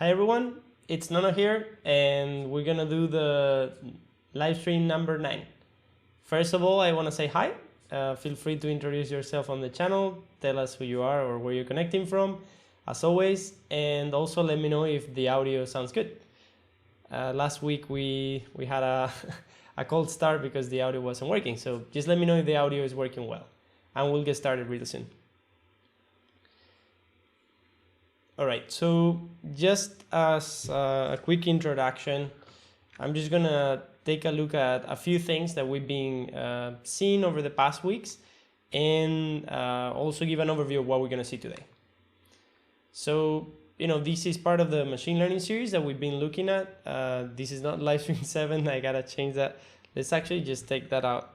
Hi everyone, it's Nono here, and we're gonna do the live stream number 9. First of all, I want to say hi. Feel free to introduce yourself on the channel, tell us who you are or where you're connecting from, as always, and also let me know if the audio sounds good. Last week we had a, a cold start because the audio wasn't working, so just let me know if the audio is working well, and we'll get started really soon. Alright, so just as a quick introduction, I'm just gonna take a look at a few things that we've been seeing over the past weeks, and also give an overview of what we're gonna see today. So, this is part of the machine learning series that we've been looking at. This is not livestream 7, I gotta change that. Let's actually just take that out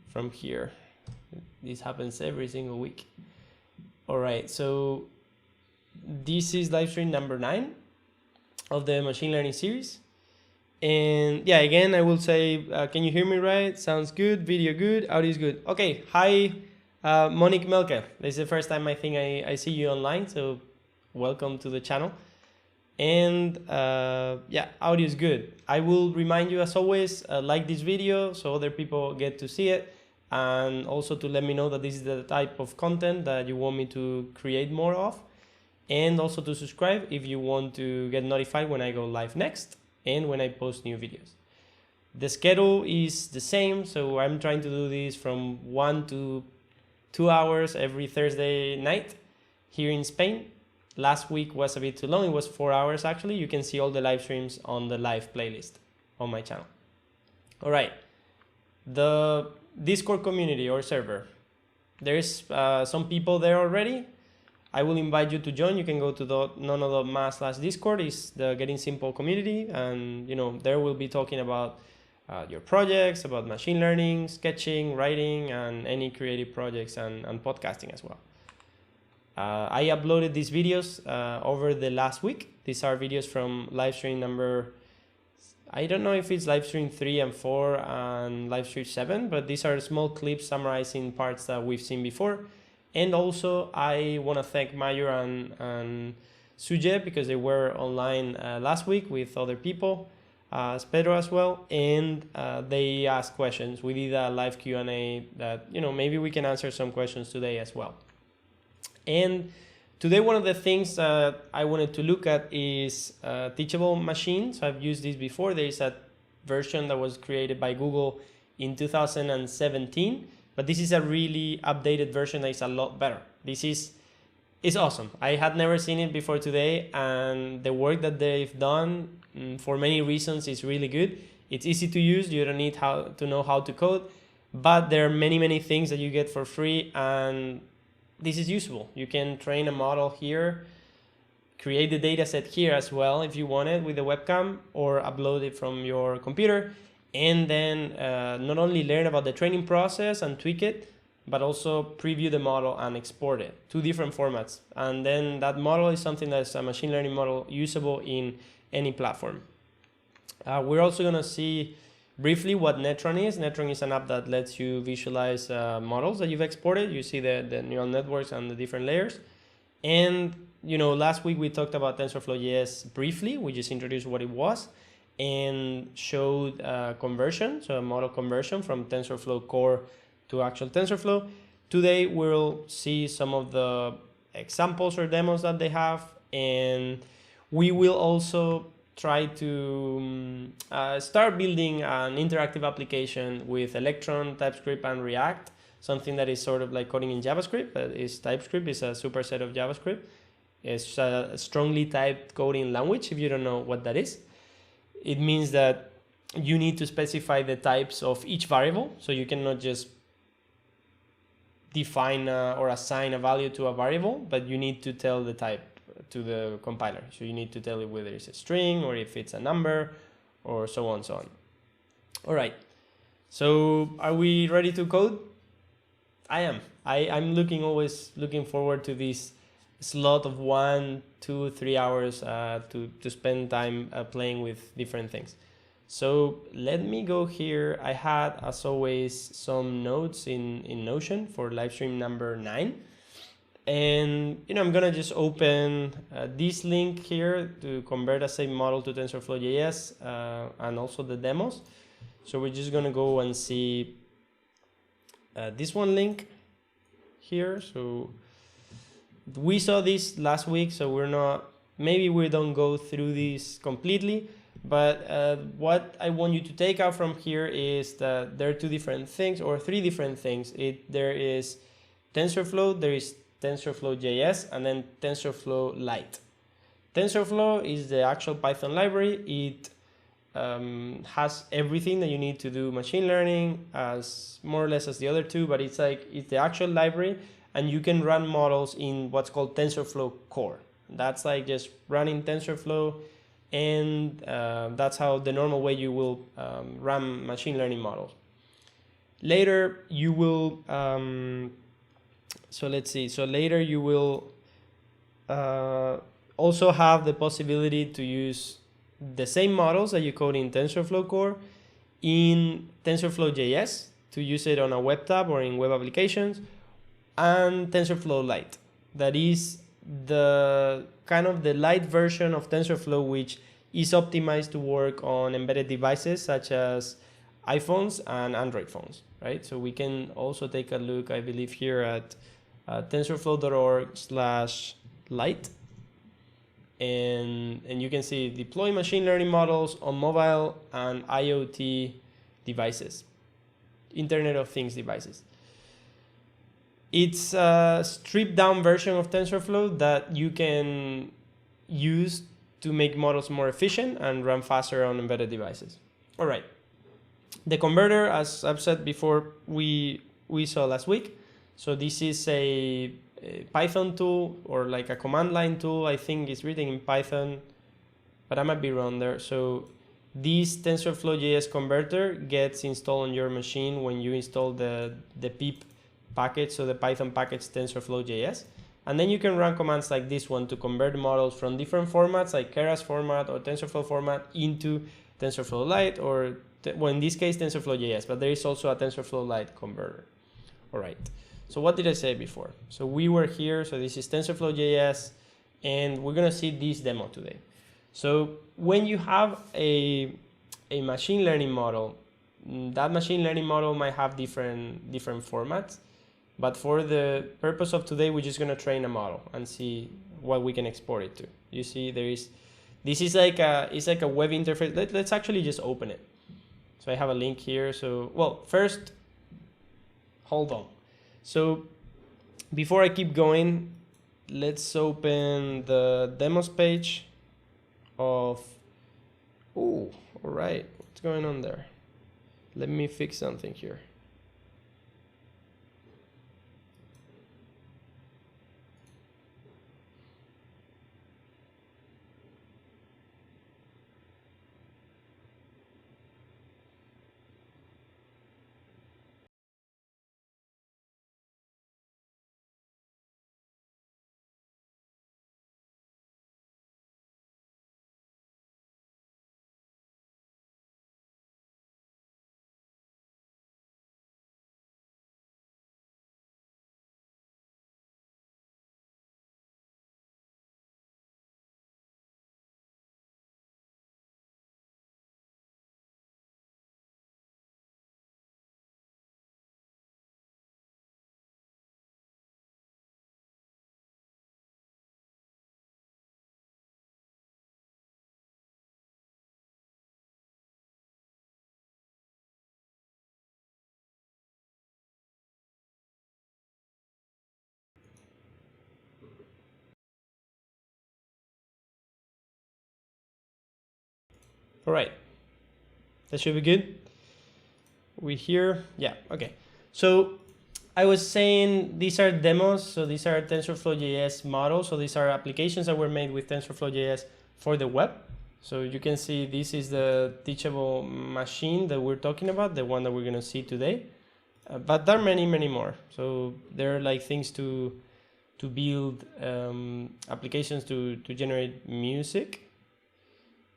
from here. This happens every single week. Alright, so this is live stream number 9 of the machine learning series. And yeah, again, I will say, can you hear me right? Sounds good, video good, audio is good. Okay, hi, Monique Melke. This is the first time I think I see you online, so welcome to the channel. And yeah, audio is good. I will remind you, as always, like this video so other people get to see it, and also to let me know that this is the type of content that you want me to create more of. And also to subscribe if you want to get notified when I go live next and when I post new videos. The schedule is the same, so I'm trying to do this from 1 to 2 hours every Thursday night here in Spain. Last week was a bit too long, it was 4 hours actually. You can see all the live streams on the live playlist on my channel. All right, the Discord community or server. There's some people there already. I will invite you to join. You can go to the nono.ma/discord. It's the Getting Simple community, and there we'll be talking about your projects, about machine learning, sketching, writing, and any creative projects, and podcasting as well. I uploaded these videos over the last week. These are videos from live stream number, I don't know if it's live stream 3 and 4 and live stream 7, but these are small clips summarizing parts that we've seen before. And also, I want to thank Mayur and Suje because they were online last week with other people, Pedro as well, and they asked questions. We did a live Q&A that, maybe we can answer some questions today as well. And today, one of the things that I wanted to look at is Teachable Machine. So I've used this before. There is a version that was created by Google in 2017. But this is a really updated version that is a lot better. This is awesome. I had never seen it before today, and the work that they've done for many reasons is really good. It's easy to use. You don't need to know how to code, but there are many things that you get for free, and this is useful. You can train a model here, create the dataset here as well if you want it with the webcam, or upload it from your computer. And then not only learn about the training process and tweak it, but also preview the model and export it. 2 different formats. And then that model is something that's a machine learning model usable in any platform. We're also going to see briefly what Netron is. Netron is an app that lets you visualize models that you've exported. You see the neural networks and the different layers. And last week we talked about TensorFlow.js briefly. We just introduced what it was and showed conversion, so a model conversion from TensorFlow core to actual TensorFlow. Today we'll see some of the examples or demos that they have, and we will also try to start building an interactive application with Electron, TypeScript, and React, something that is sort of like coding in JavaScript, but is TypeScript, is a superset of JavaScript. It's a strongly typed coding language, if you don't know what that is. It means that you need to specify the types of each variable, so you cannot just define or assign a value to a variable, but you need to tell the type to the compiler. So you need to tell it whether it's a string or if it's a number or so on, so on. All right, so are we ready to code? I am. I'm always looking forward to this slot of 1, 2, 3 hours to spend time playing with different things. So let me go here. I had, as always, some notes in Notion for live stream number 9. And I'm gonna just open this link here to convert a SavedModel to TensorFlow.js and also the demos. So we're just gonna go and see this one link here. So we saw this last week, so maybe we don't go through this completely, but what I want you to take out from here is that there are two different things, or three different things. There is TensorFlow, there is TensorFlow.js, and then TensorFlow Lite. TensorFlow is the actual Python library. It has everything that you need to do machine learning, as more or less as the other two, but it's the actual library, and you can run models in what's called TensorFlow core. That's like just running TensorFlow, and that's how the normal way you will run machine learning models. Later you will so let's see. So later you will also have the possibility to use the same models that you code in TensorFlow core in TensorFlow.js to use it on a web tab or in web applications, and TensorFlow Lite. That is the kind of the light version of TensorFlow, which is optimized to work on embedded devices such as iPhones and Android phones, right? So we can also take a look, I believe, here at tensorflow.org/lite, and you can see deploy machine learning models on mobile and IoT devices, Internet of Things devices. It's a stripped down version of TensorFlow that you can use to make models more efficient and run faster on embedded devices. All right. The converter, as I've said before, we saw last week. So this is a Python tool, or like a command line tool. I think it's written in Python, but I might be wrong there. So this TensorFlow.js converter gets installed on your machine when you install the pip package, so the Python package TensorFlow.js. And then you can run commands like this one to convert models from different formats like Keras format or TensorFlow format into TensorFlow Lite, or well, in this case TensorFlow.js, but there is also a TensorFlow Lite converter. All right. So what did I say before? So we were here, so this is TensorFlow.js, and we're gonna see this demo today. So when you have a machine learning model, that machine learning model might have different formats, but for the purpose of today, we're just gonna train a model and see what we can export it to. You see, this is like a web interface. Let's actually just open it. So I have a link here. So, well, first, hold on. So before I keep going, let's open the demos page of, all right, what's going on there? Let me fix something here. All right, that should be good. We here, yeah, okay. So I was saying these are demos, so these are TensorFlow.js models. So these are applications that were made with TensorFlow.js for the web. So you can see this is the Teachable Machine that we're talking about, the one that we're gonna see today. But there are many more. So there are like things to build applications to generate music.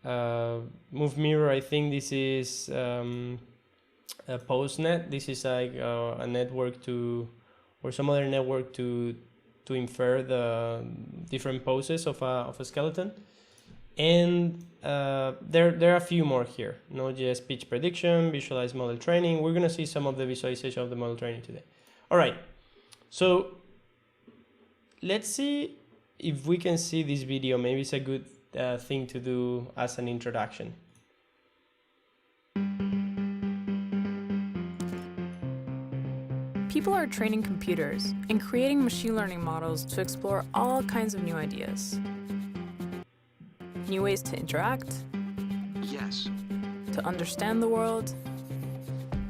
Move Mirror, I think this is PostNet. This is like a network or some other network to to infer the different poses of a skeleton. And there are a few more here. Node.js speech prediction, visualize model training. We're going to see some of the visualization of the model training today. All right. So let's see if we can see this video. Maybe it's a good thing to do as an introduction. People are training computers and creating machine learning models to explore all kinds of new ideas. New ways to interact. Yes. To understand the world.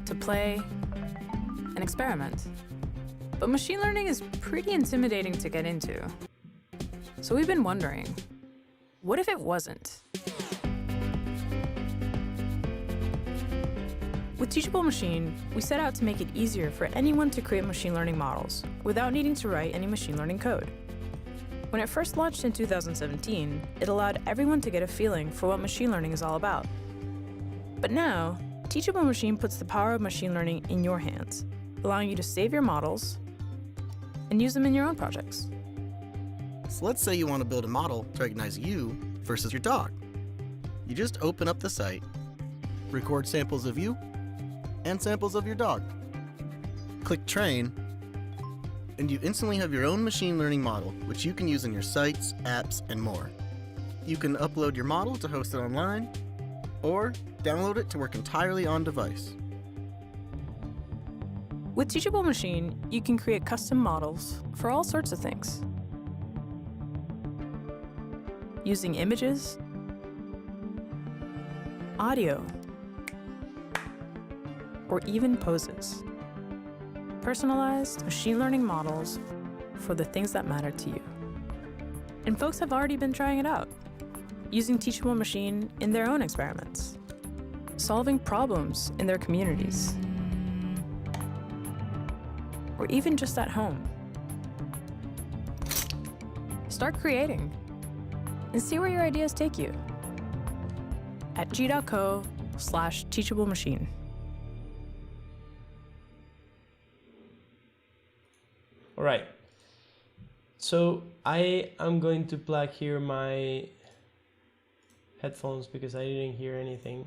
To play and experiment. But machine learning is pretty intimidating to get into. So we've been wondering, what if it wasn't? With Teachable Machine, we set out to make it easier for anyone to create machine learning models without needing to write any machine learning code. When it first launched in 2017, it allowed everyone to get a feeling for what machine learning is all about. But now, Teachable Machine puts the power of machine learning in your hands, allowing you to save your models and use them in your own projects. So let's say you want to build a model to recognize you versus your dog. You just open up the site, record samples of you and samples of your dog. Click Train, and you instantly have your own machine learning model, which you can use in your sites, apps, and more. You can upload your model to host it online, or download it to work entirely on device. With Teachable Machine, you can create custom models for all sorts of things. Using images, audio, or even poses. Personalized machine learning models for the things that matter to you. And folks have already been trying it out, using Teachable Machine in their own experiments, solving problems in their communities, or even just at home. Start creating and see where your ideas take you at g.co/Teachable Machine. All right. So I am going to plug here my headphones because I didn't hear anything.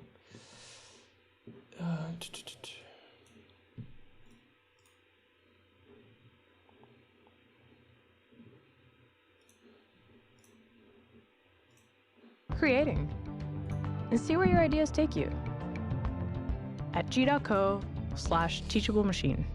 Creating and see where your ideas take you at g.co/Teachable Machine.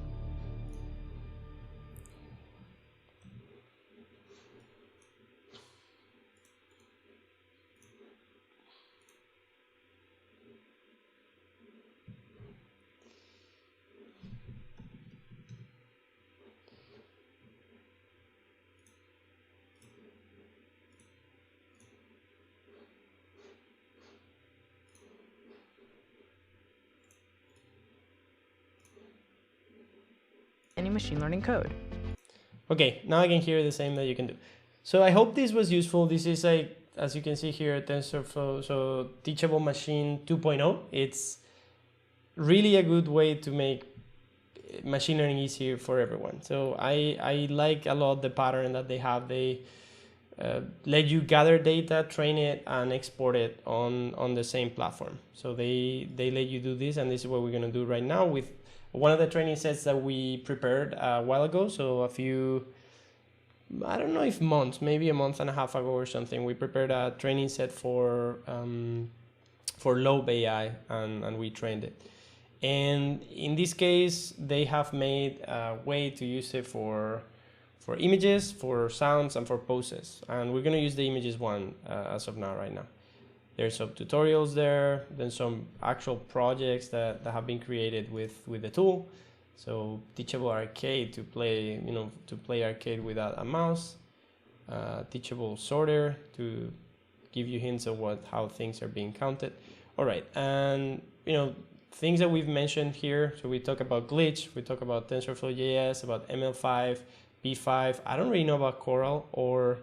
Any machine learning code. Okay, now I can hear the same that you can do. So I hope this was useful. This is like, as you can see here, TensorFlow, so Teachable Machine 2.0. It's really a good way to make machine learning easier for everyone. So I like a lot the pattern that they have. They let you gather data, train it, and export it on the same platform. So they let you do this, and this is what we're gonna do right now with one of the training sets that we prepared a while ago. So a few, I don't know if months, maybe a month and a half ago or something, we prepared a training set for Lobe AI, and we trained it. And in this case, they have made a way to use it for images, for sounds, and for poses. And we're gonna use the images one as of now, right now. There's some tutorials there, then some actual projects that have been created with the tool. So Teachable Arcade to play, to play arcade without a mouse. Teachable Sorter to give you hints of how things are being counted. All right, and things that we've mentioned here. So we talk about Glitch, we talk about TensorFlow.js, about ML5, P5. I don't really know about Coral or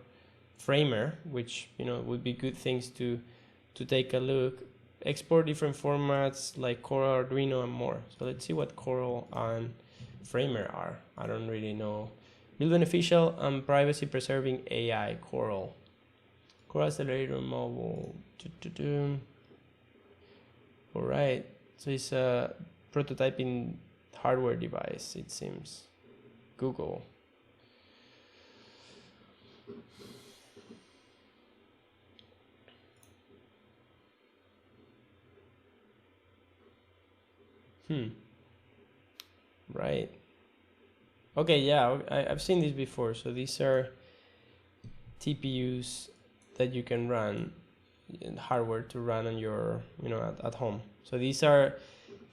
Framer, which would be good things to take a look. Export different formats like Coral, Arduino, and more. So let's see what Coral and Framer are. I don't really know Build beneficial and privacy preserving AI, Coral. Coral accelerator mobile. All right, so it's a prototyping hardware device, it seems. Google. Right. Okay, yeah, I've seen this before. So these are TPUs that you can run, hardware to run on your, at home. So these are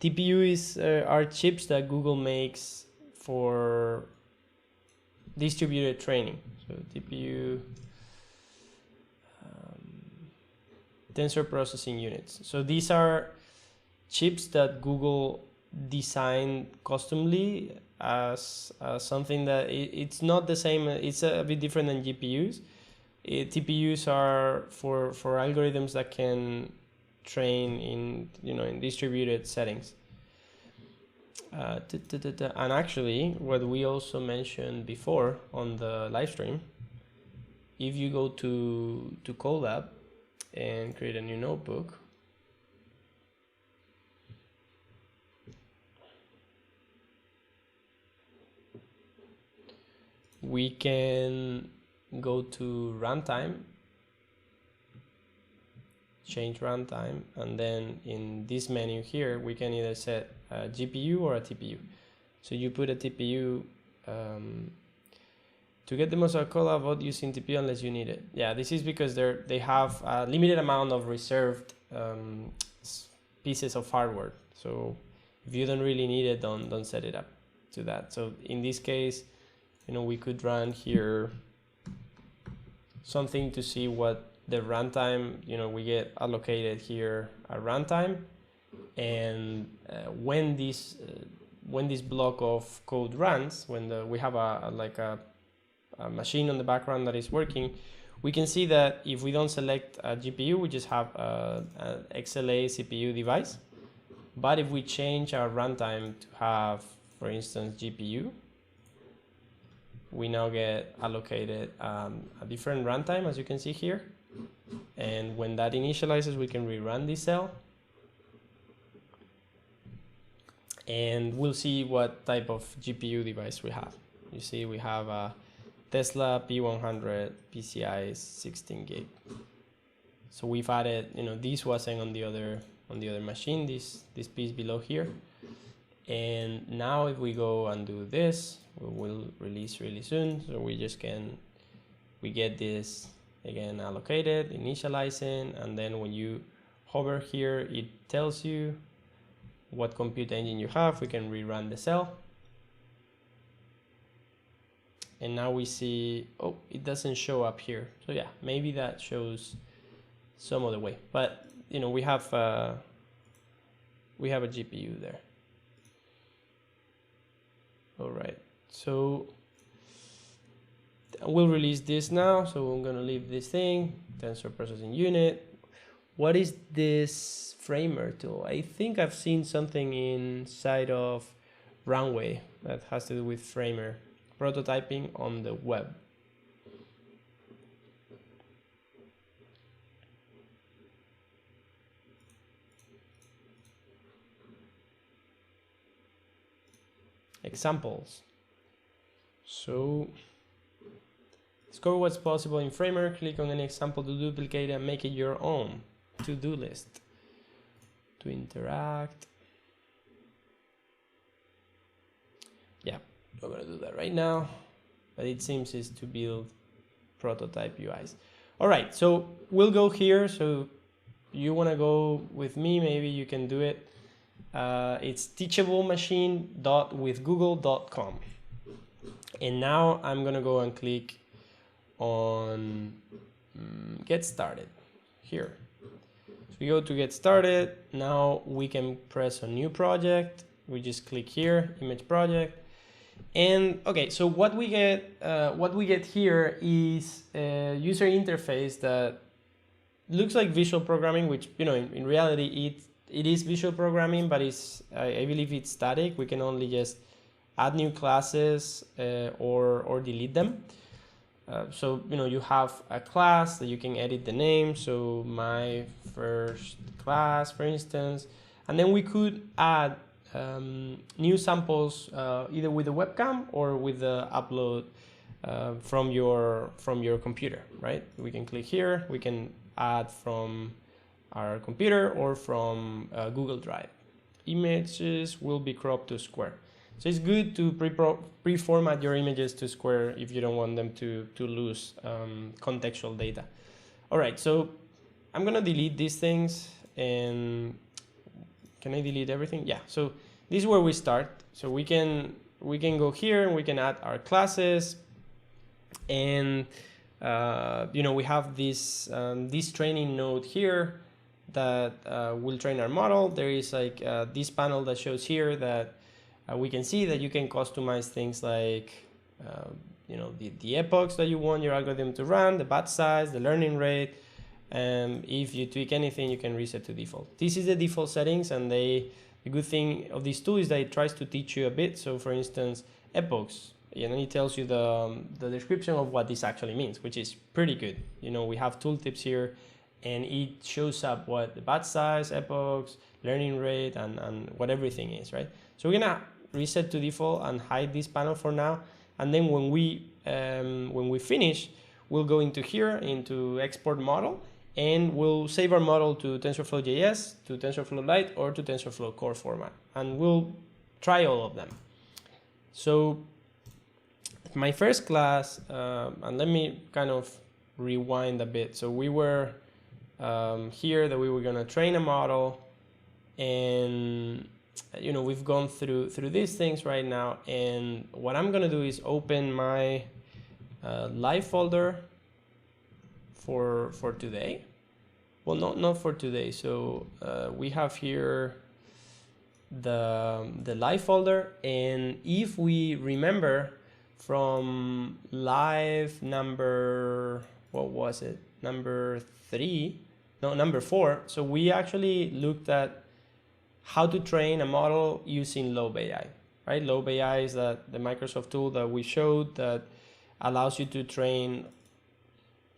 are chips that Google makes for distributed training. So TPU, tensor processing units. So these are chips that Google designed customly as something that it's not the same. It's a bit different than GPUs. TPUs are for algorithms that can train in distributed settings. And actually, what we also mentioned before on the live stream, if you go to Colab and create a new notebook, we can go to runtime, change runtime, and then in this menu here, we can either set a GPU or a TPU. So you put a TPU to get the most out of Colab about using TPU unless you need it. Yeah, this is because they have a limited amount of reserved pieces of hardware. So if you don't really need it, don't set it up to that. So in this case, we could run here something to see what the runtime, we get allocated here a runtime, and when this block of code runs, when we have a machine on the background that is working, we can see that if we don't select a GPU, we just have an XLA CPU device. But if we change our runtime to have, for instance, GPU, we now get allocated a different runtime, as you can see here. And when that initializes, we can rerun this cell. And we'll see what type of GPU device we have. You see, we have a Tesla P100 PCI 16 gig. So we've added, this wasn't on the other machine, this piece below here. And now if we go and do this, we will release really soon. So we get this again allocated, initializing, and then when you hover here, it tells you what compute engine you have. We can rerun the cell. And now we see, oh, it doesn't show up here. So yeah, maybe that shows some other way. But we have a GPU there. All right, so we'll release this now. So I'm gonna leave this thing, tensor processing unit. What is this framer tool? I think I've seen something inside of Runway that has to do with framer prototyping on the web. Examples. So discover what's possible in Framer. Click on any example to duplicate and make it your own to-do list. To interact. Yeah, we're gonna do that right now. But it seems is to build prototype UIs. All right, so we'll go here. So you wanna go with me, maybe you can do it. It's teachablemachine.withgoogle.com. And now I'm gonna go and click on get started here. So we go to get started. Now we can press a new project. We just click here, image project. And okay, so what we get here is a user interface that looks like visual programming, which in reality it is visual programming, but I believe it's static. We can only just add new classes or delete them. So you have a class that you can edit the name, so my first class, for instance, and then we could add new samples either with the webcam or with the upload from your computer, right? We can click here, we can add from our computer or from Google Drive. Images will be cropped to square. So it's good to pre-format your images to square if you don't want them to lose contextual data. All right, so I'm gonna delete these things, and can I delete everything? Yeah, so this is where we start. So we can go here and we can add our classes, and we have this training node here that will train our model. There is like this panel that shows here that we can see that you can customize things like the epochs that you want your algorithm to run, the batch size, the learning rate, and if you tweak anything, you can reset to default. This is the default settings, and the good thing of this tool is that it tries to teach you a bit. So for instance, epochs, it tells you the description of what this actually means, which is pretty good. We have tooltips here, and it shows up what the batch size, epochs, learning rate, and what everything is, right? So we're gonna reset to default and hide this panel for now, and then when we finish, we'll go into here, into export model, and we'll save our model to TensorFlow.js, to TensorFlow Lite, or to TensorFlow core format, and we'll try all of them. So my first class, and let me kind of rewind a bit. So we were here that we were gonna train a model, and we've gone through these things right now, and what I'm gonna do is open my live folder for today. Well, not for today. So we have here the live folder, and if we remember from live number, what was it? Number 4. So we actually looked at how to train a model using LobeAI, right? LobeAI is the Microsoft tool that we showed that allows you to train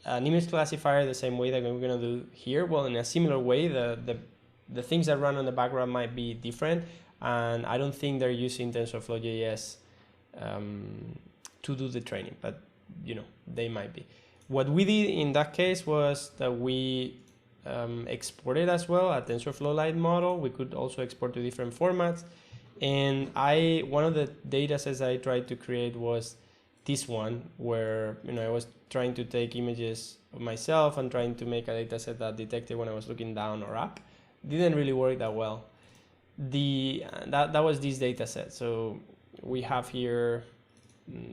an image classifier the same way that we're gonna do here. Well, in a similar way, the things that run on the background might be different, and I don't think they're using TensorFlow.js to do the training, but they might be. What we did in that case was that we exported as well a TensorFlow Lite model. We could also export to different formats, and one of the data sets I tried to create was this one, where I was trying to take images of myself and trying to make a data set that detected when I was looking down or up. Didn't really work that well. That was this data set. So we have here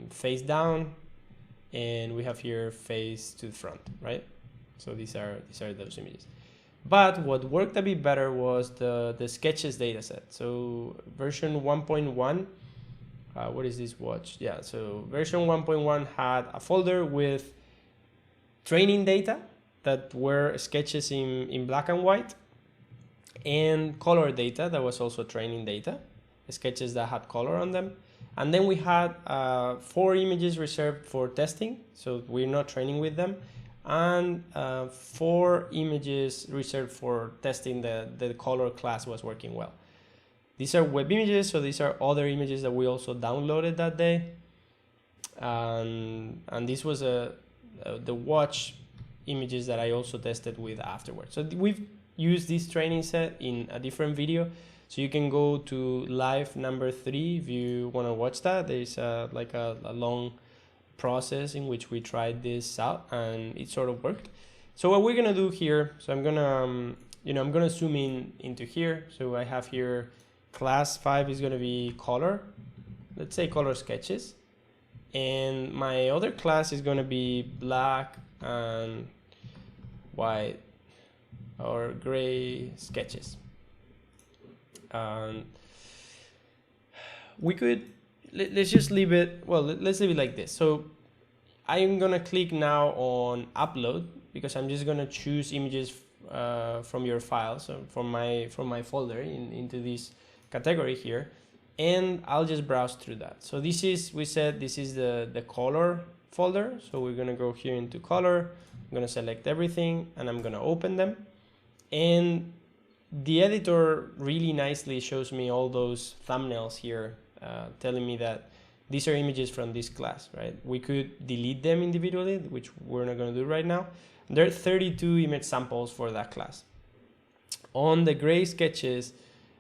face down, and we have here face to the front, right? So these are those images. But what worked a bit better was the sketches dataset. So version 1.1, what is this watch? Yeah, so version 1.1 had a folder with training data that were sketches in black and white, and color data that was also training data, sketches that had color on them. And then we had 4 images reserved for testing, so we're not training with them, and 4 images reserved for testing the color class was working well. These are web images, so these are other images that we also downloaded that day. And this was the watch images that I also tested with afterwards. So we've used this training set in a different video. So you can go to live number 3 if you want to watch that. There's like a long process in which we tried this out, and it sort of worked. So what we're gonna do here, so I'm gonna I'm gonna zoom into here. So I have here class 5 is gonna be color, let's say color sketches, and my other class is gonna be black and white or gray sketches. And we could, let's just leave it, well, let's leave it like this. So I'm gonna click now on upload, because I'm just gonna choose images from your file, so from my folder into this category here. and I'll just browse through that. So this is, we said this is the color folder. So we're gonna go here into color. I'm gonna select everything and I'm gonna open them. And the editor really nicely shows me all those thumbnails here, telling me that these are images from this class, right? We could delete them individually, which we're not gonna do right now. There are 32 image samples for that class. On the gray sketches,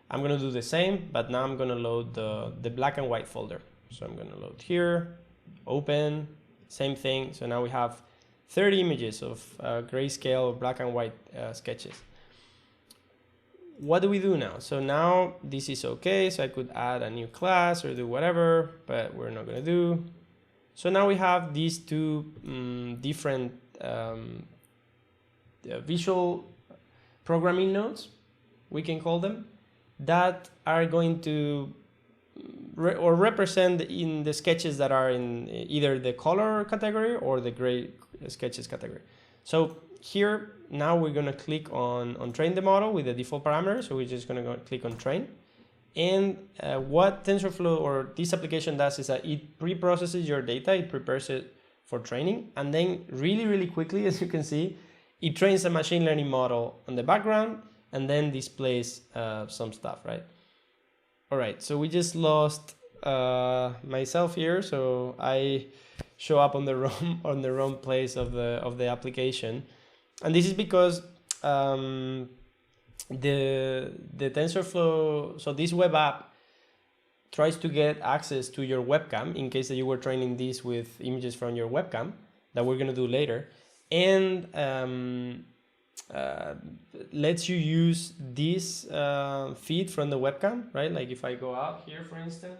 I'm gonna do the same, but now I'm gonna load the black and white folder. So I'm gonna load here, open, same thing. So now we have 30 images of grayscale black and white sketches. What do we do now? So now this is okay. So I could add a new class or do whatever, but we're not gonna do. So now we have these two different visual programming nodes, we can call them, that are going to represent in the sketches that are in either the color category or the gray sketches category. So here, now we're gonna click on train the model with the default parameter. So we're just gonna go click on train. And what TensorFlow or this application does is that it pre-processes your data, it prepares it for training, and then really quickly, as you can see, it trains a machine learning model on the background and then displays some stuff, right? All right, so we just lost myself here, so I show up on the wrong place of the application, and this is because the TensorFlow, so this web app tries to get access to your webcam in case that you were training this with images from your webcam that we're gonna do later, and lets you use this feed from the webcam, right? Like if I go out here, for instance,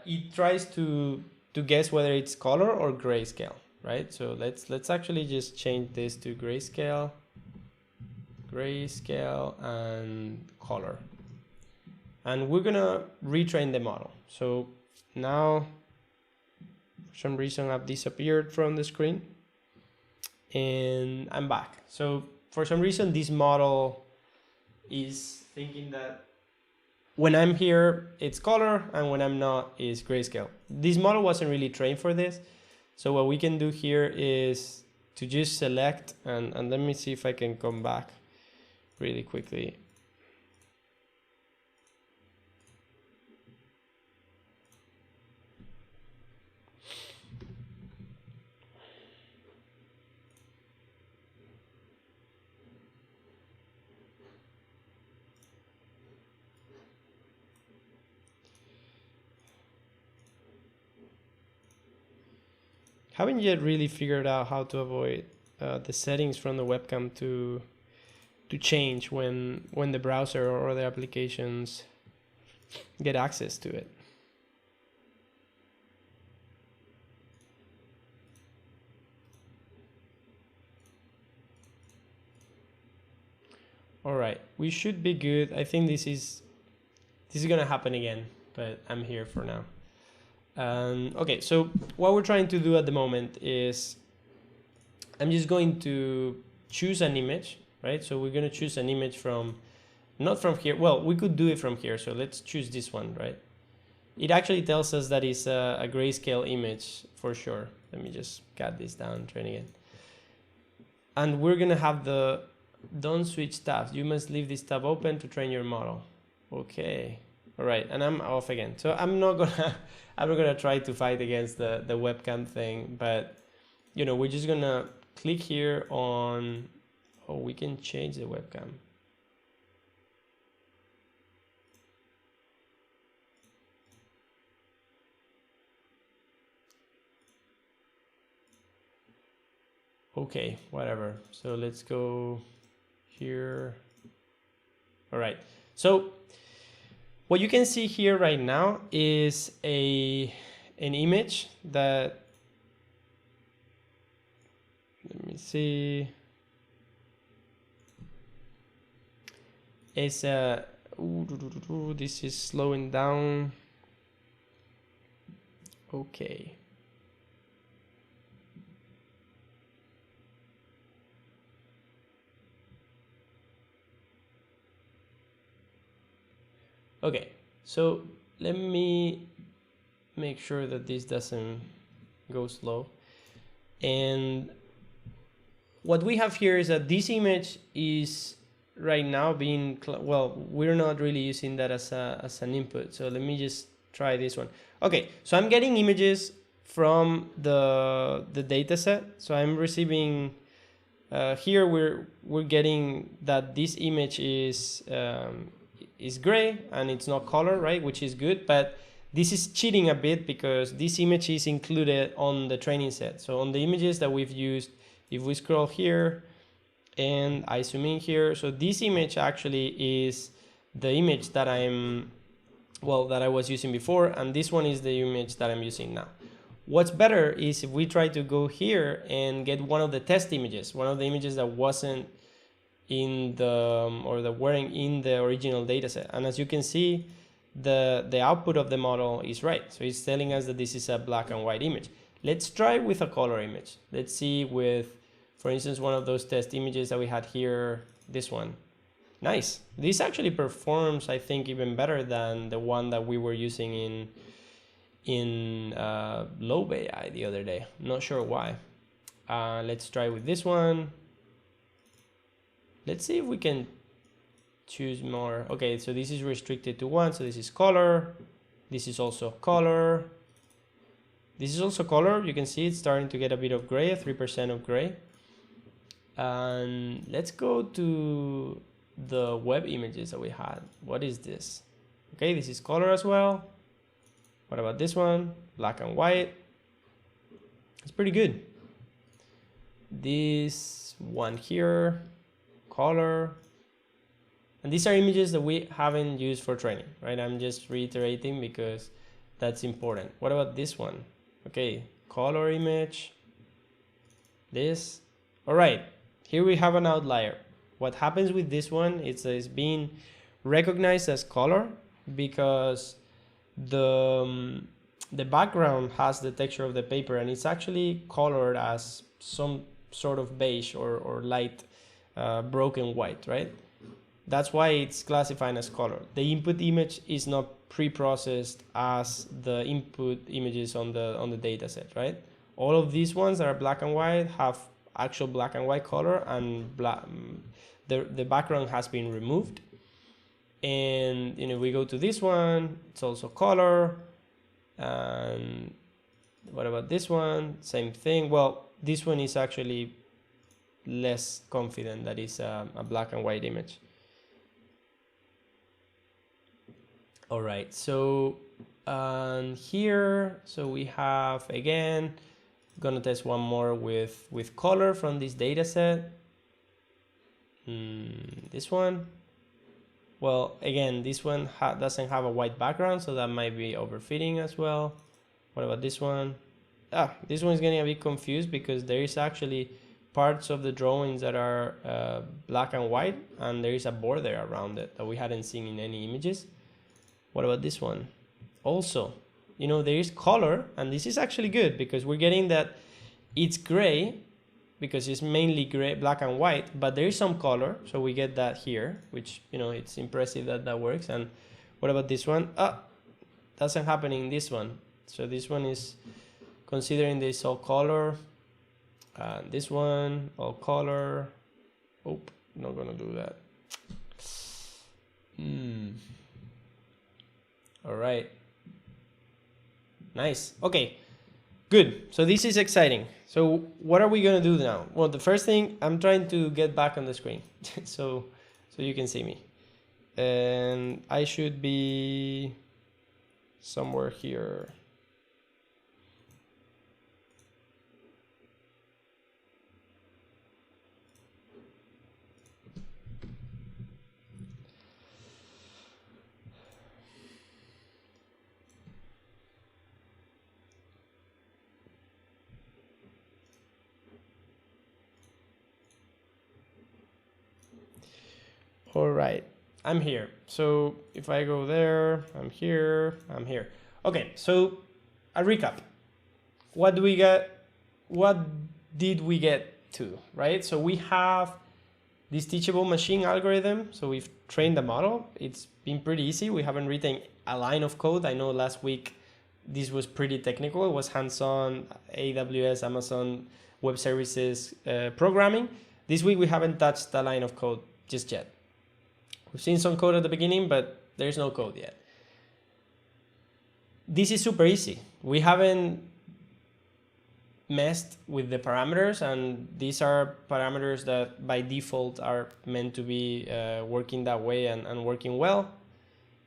it tries to guess whether it's color or grayscale, right? So let's actually just change this to grayscale and color, and we're gonna retrain the model. So now for some reason I've disappeared from the screen and I'm back. So for some reason this model is thinking that when I'm here it's color and when I'm not is grayscale. This model wasn't really trained for this, so what we can do here is to just select and let me see if I can come back really quickly. Haven't yet really figured out how to avoid the settings from the webcam to change when the browser or other applications get access to it. All right, we should be good. I think this is gonna happen again, but I'm here for now. Okay, so what we're trying to do at the moment is I'm just going to choose an image, right? So we're going to choose an image from, not from here. Well, we could do it from here. So let's choose this one, right? It actually tells us that it's a grayscale image for sure. Let me just cut this down, train again. And we're going to have the don't switch tabs. You must leave this tab open to train your model. Okay. All right. And I'm off again. So I'm not gonna try to fight against the webcam thing, but you know, we're just gonna click here on, oh, we can change the webcam. Okay, whatever. So let's go here. All right. So what you can see here right now is an image that, let me see, is this is slowing down. Okay. Okay, So let me make sure that this doesn't go slow. And what we have here is that this image is right now being, well, we're not really using that as an input. So let me just try this one. Okay, so I'm getting images from the data set. So I'm receiving, here we're getting that this image is gray and it's not color, right? Which is good, but this is cheating a bit because this image is included on the training set. So on the images that we've used, if we scroll here and I zoom in here, so this image actually is the image that that I was using before, and this one is the image that I'm using now. What's better is if we try to go here and get one of the test images, one of the images that wasn't in or that weren't in the original dataset. And as you can see, the output of the model is right. So it's telling us that this is a black and white image. Let's try with a color image. Let's see with, for instance, one of those test images that we had here, this one. Nice. This actually performs, I think, even better than the one that we were using in Low AI the other day. Not sure why. Let's try with this one. Let's see if we can choose more. Okay, so this is restricted to one. So this is color. This is also color. This is also color. You can see it's starting to get a bit of gray, 3% of gray. And let's go to the web images that we had. What is this? Okay, this is color as well. What about this one? Black and white. It's pretty good. This one here, color. And these are images that we haven't used for training, right? I'm just reiterating because that's important. What about this one? Okay, color image. This. All right, here we have an outlier. What happens with this one is that it's being recognized as color because the background has the texture of the paper and it's actually colored as some sort of beige or light broken white, right? That's why it's classified as color. The input image is not pre-processed as the input images on the data set, right? All of these ones that are black and white have actual black and white color, and the background has been removed. And we go to this one, it's also color. And what about this one? Same thing. Well, this one is actually less confident that it's a black and white image. All right, so here, so we have, again, gonna test one more with color from this data set. This one. Well, again, this one doesn't have a white background, so that might be overfitting as well. What about this one? This one is getting a bit confused because there is actually parts of the drawings that are black and white, and there is a border around it that we hadn't seen in any images. What about this one? Also, there is color, and this is actually good because we're getting that it's gray because it's mainly gray, black and white, but there is some color, so we get that here, which, it's impressive that works. And what about this one? Doesn't happen in this one. So this one is considering this all color, and this one all color. Oh, not gonna do that. All right. Nice. Okay, good. So this is exciting. So what are we going to do now? Well, the first thing, I'm trying to get back on the screen so you can see me. And I should be somewhere here. All right, I'm here. So if I go there, I'm here, I'm here. Okay, so a recap. What did we get to, right? So we have this teachable machine algorithm. So we've trained the model. It's been pretty easy. We haven't written a line of code. I know last week this was pretty technical. It was hands-on AWS, Amazon Web Services programming. This week we haven't touched a line of code just yet. We've seen some code at the beginning, but there's no code yet. This is super easy. We haven't messed with the parameters, and these are parameters that by default are meant to be working that way and working well.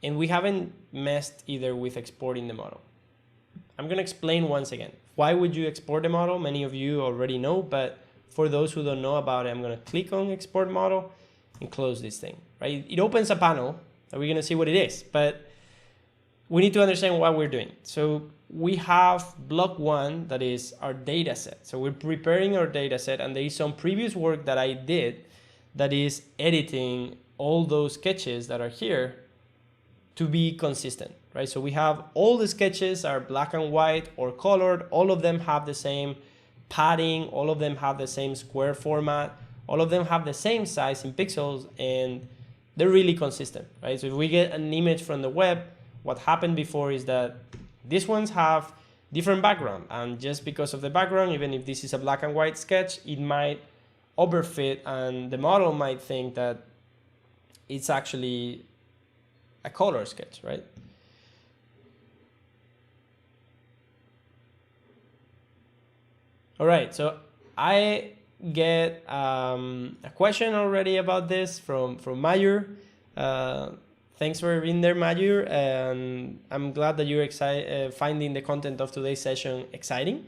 And we haven't messed either with exporting the model. I'm going to explain once again. Why would you export the model? Many of you already know, but for those who don't know about it, I'm going to click on export model and close this thing, right? It opens a panel and we're going to see what it is, but we need to understand what we're doing. So we have block 1, that is our data set. So we're preparing our data set, and there is some previous work that I did that is editing all those sketches that are here to be consistent, right? So we have all the sketches are black and white or colored. All of them have the same padding. All of them have the same square format. All of them have the same size in pixels, and they're really consistent, right? So if we get an image from the web, what happened before is that these ones have different background, and just because of the background, even if this is a black and white sketch, it might overfit, and the model might think that it's actually a color sketch, right? All right, so I get a question already about this from Mayur. Thanks for being there, Mayur, and I'm glad that you're finding the content of today's session exciting.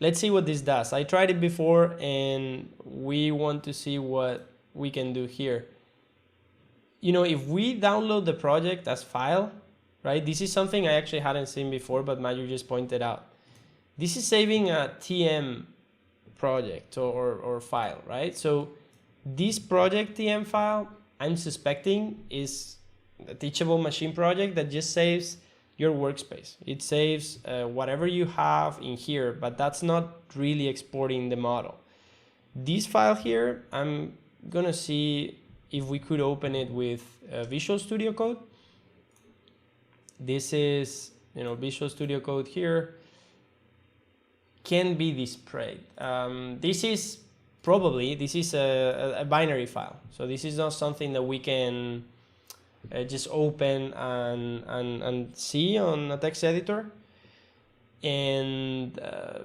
Let's see what this does. I tried it before, and we want to see what we can do here. You know, if we download the project as file, right? This is something I actually hadn't seen before, but Mayur just pointed out. This is saving a TM project or file, right? So this project TM file, I'm suspecting, is a Teachable Machine project that just saves your workspace. It saves whatever you have in here, but that's not really exporting the model. This file here, I'm gonna see if we could open it with Visual Studio Code. This is, you know, Visual Studio Code here can be displayed. This is a binary file. So this is not something that we can just open and see on a text editor. And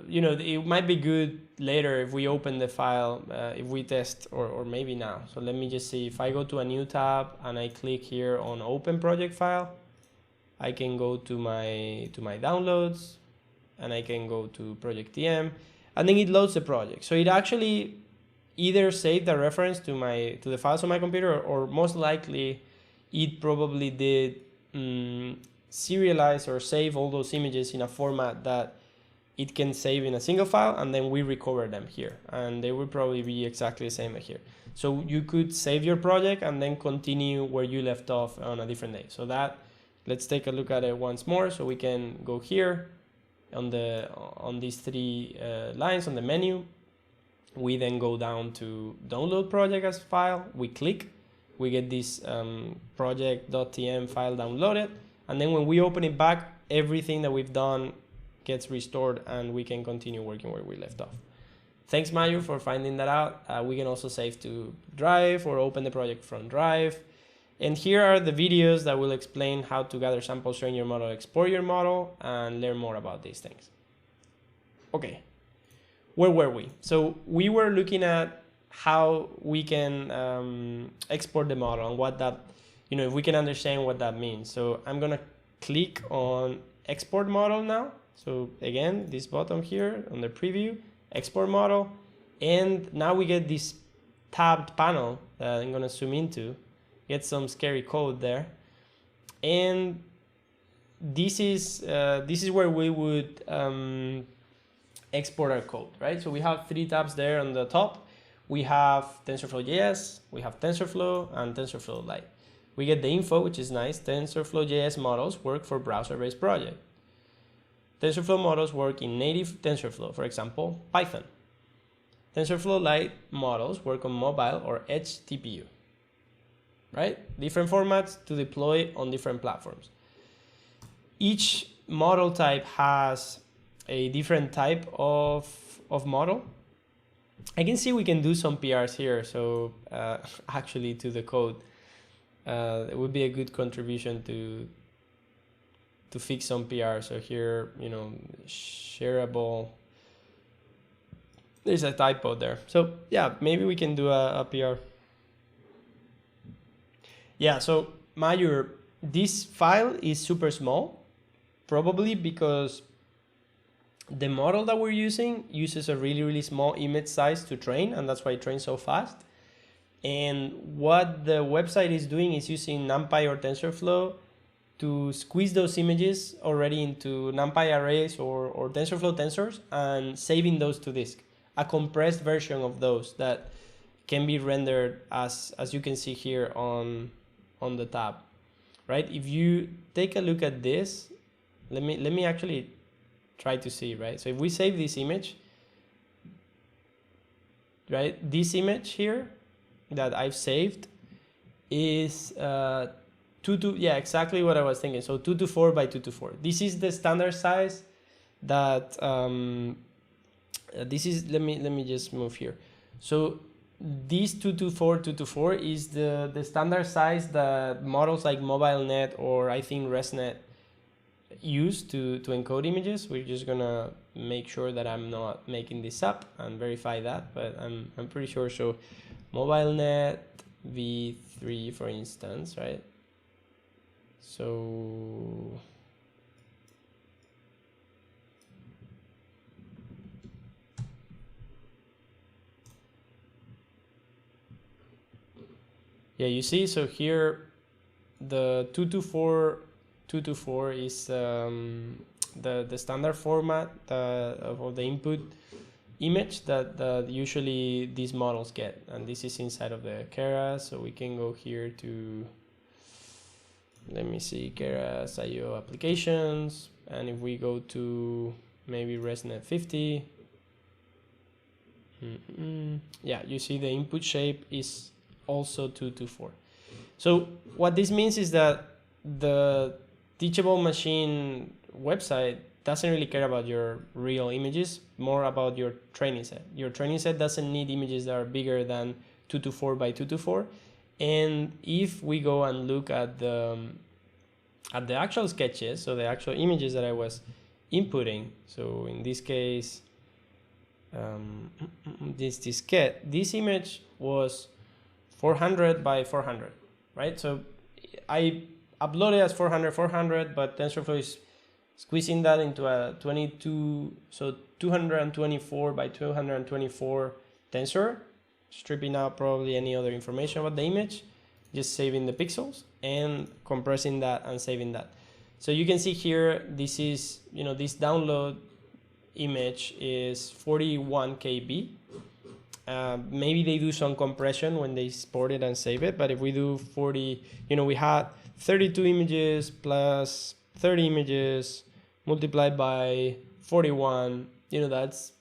you know, it might be good later if we open the file, if we test, or maybe now. So let me just see. If I go to a new tab and I click here on Open Project File, I can go to my downloads, and I can go to Project TM, and then it loads the project. So it actually either saved a reference to the files on my computer, or most likely it probably did serialize or save all those images in a format that it can save in a single file, and then we recover them here, and they will probably be exactly the same here. So you could save your project and then continue where you left off on a different day. So that, let's take a look at it once more. So we can go here on these three lines on the menu. We then go down to download project as file. We click, we get this project.tm file downloaded, and then when we open it back, everything that we've done gets restored, and we can continue working where we left off. Thanks, Mayur, for finding that out. We can also save to Drive or open the project from Drive. And here are the videos that will explain how to gather samples, train your model, export your model, and learn more about these things. Okay, where were we? So we were looking at how we can export the model and what that, you know, if we can understand what that means. So I'm gonna click on export model now. So again, this button here on the preview, export model, and now we get this tabbed panel that I'm gonna zoom into. Get some scary code there, and this is where we would export our code, right? So we have three tabs there on the top. We have TensorFlow.js, we have TensorFlow, and TensorFlow Lite. We get the info, which is nice. TensorFlow.js models work for browser-based project. TensorFlow models work in native TensorFlow, for example, Python. TensorFlow Lite models work on mobile or edge TPU, right? Different formats to deploy on different platforms. Each model type has a different type of model. I can see we can do some PRs here. So actually to the code, it would be a good contribution to fix some PR. So here, shareable, there's a typo there. So yeah, maybe we can do a PR. Yeah, so Mayur, this file is super small, probably because the model that we're using uses a really, really small image size to train, and that's why it trains so fast. And what the website is doing is using NumPy or TensorFlow to squeeze those images already into NumPy arrays or TensorFlow tensors and saving those to disk. A compressed version of those that can be rendered as you can see here on the tab, right? If you take a look at this, let me actually try to see, right? So if we save this image, right, this image here that I've saved is yeah, exactly what I was thinking. So 224 by 224. This is the standard size that this is. Let me just move here. So this 224 is the standard size that models like MobileNet or I think ResNet use to encode images. We're just gonna make sure that I'm not making this up and verify that, but I'm pretty sure. So MobileNet v3, for instance, right? So yeah, you see, so here the 224 is the standard format of the input image that usually these models get, and this is inside of the Keras. So we can go here to, let me see, Keras IO applications, and if we go to maybe ResNet 50, yeah, you see the input shape is also 224. So what this means is that the Teachable Machine website doesn't really care about your real images, more about your training set. Your training set doesn't need images that are bigger than 224 by 224. And if we go and look at the actual sketches, so the actual images that I was inputting, so in this case, this diskette, this image was 400 by 400, right? So I uploaded as 400, but TensorFlow is squeezing that into a 224 by 224 tensor, stripping out probably any other information about the image, just saving the pixels and compressing that and saving that. So you can see here, this is, this download image is 41 KB. Maybe they do some compression when they export it and save it, but if we do 40, we had 32 images plus 30 images multiplied by 41, that's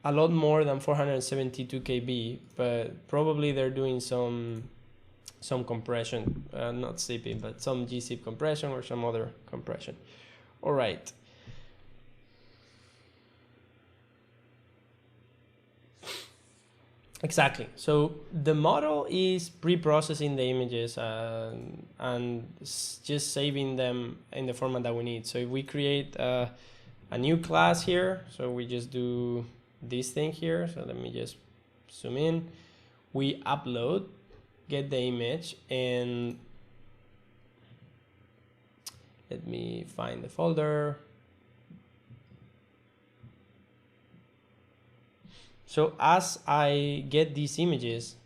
a lot more than 472 KB, but probably they're doing some compression, not CP, but some gzip compression or some other compression. All right. Exactly. So the model is pre-processing the images and just saving them in the format that we need. So if we create a new class here, so we just do this thing here. So let me just zoom in. We upload, get the image, and let me find the folder. So as I get these images,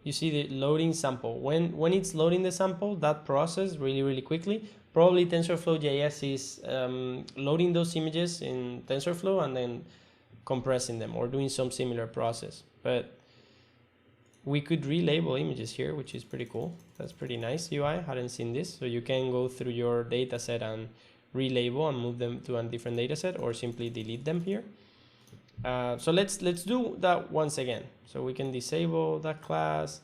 you see the loading sample. When it's loading the sample, that process really quickly. Probably TensorFlow.js is loading those images in TensorFlow and then compressing them or doing some similar process. But we could relabel images here, which is pretty cool. That's pretty nice UI. Hadn't seen this. So you can go through your dataset and relabel and move them to a different dataset or simply delete them here. So let's do that once again. So we can disable that class,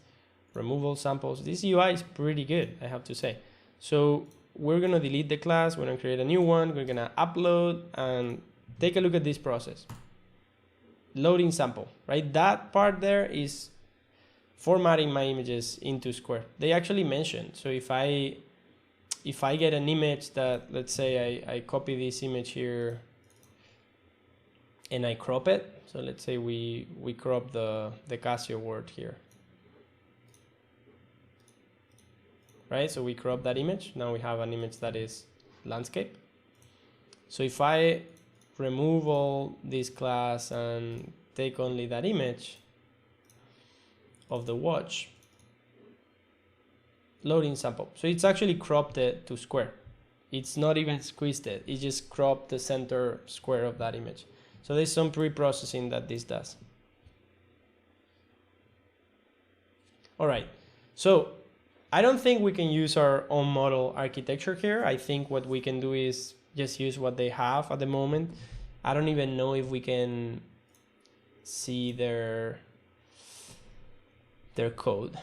remove all samples. This UI is pretty good, I have to say. So we're gonna delete the class, we're gonna create a new one, we're gonna upload, and take a look at this process. Loading sample, right? That part there is formatting my images into Square. They actually mentioned, so if I get an image that, let's say I copy this image here and I crop it, so let's say we crop the Casio word here, right? So we crop that image. Now we have an image that is landscape. So if I remove all this class and take only that image of the watch, loading sample. So it's actually cropped it to square. It's not even squeezed it. It just cropped the center square of that image. So there's some pre-processing that this does. All right. So I don't think we can use our own model architecture here. I think what we can do is just use what they have at the moment. I don't even know if we can see their code.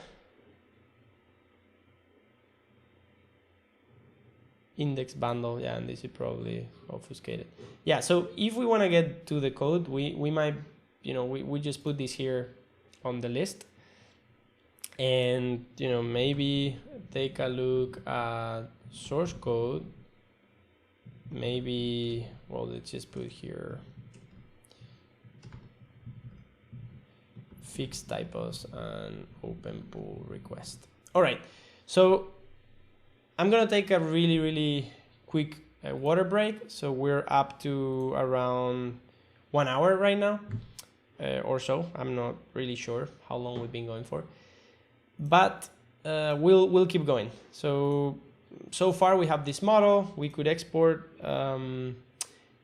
Index bundle, yeah, and this is probably obfuscated. Yeah, so if we want to get to the code, we might, we just put this here on the list, and maybe take a look at source code. Maybe, well, let's just put here fix typos and open pull request. All right, so I'm gonna take a really quick water break. So we're up to around 1 hour right now, or so. I'm not really sure how long we've been going for, but we'll keep going. So far we have this model we could export, and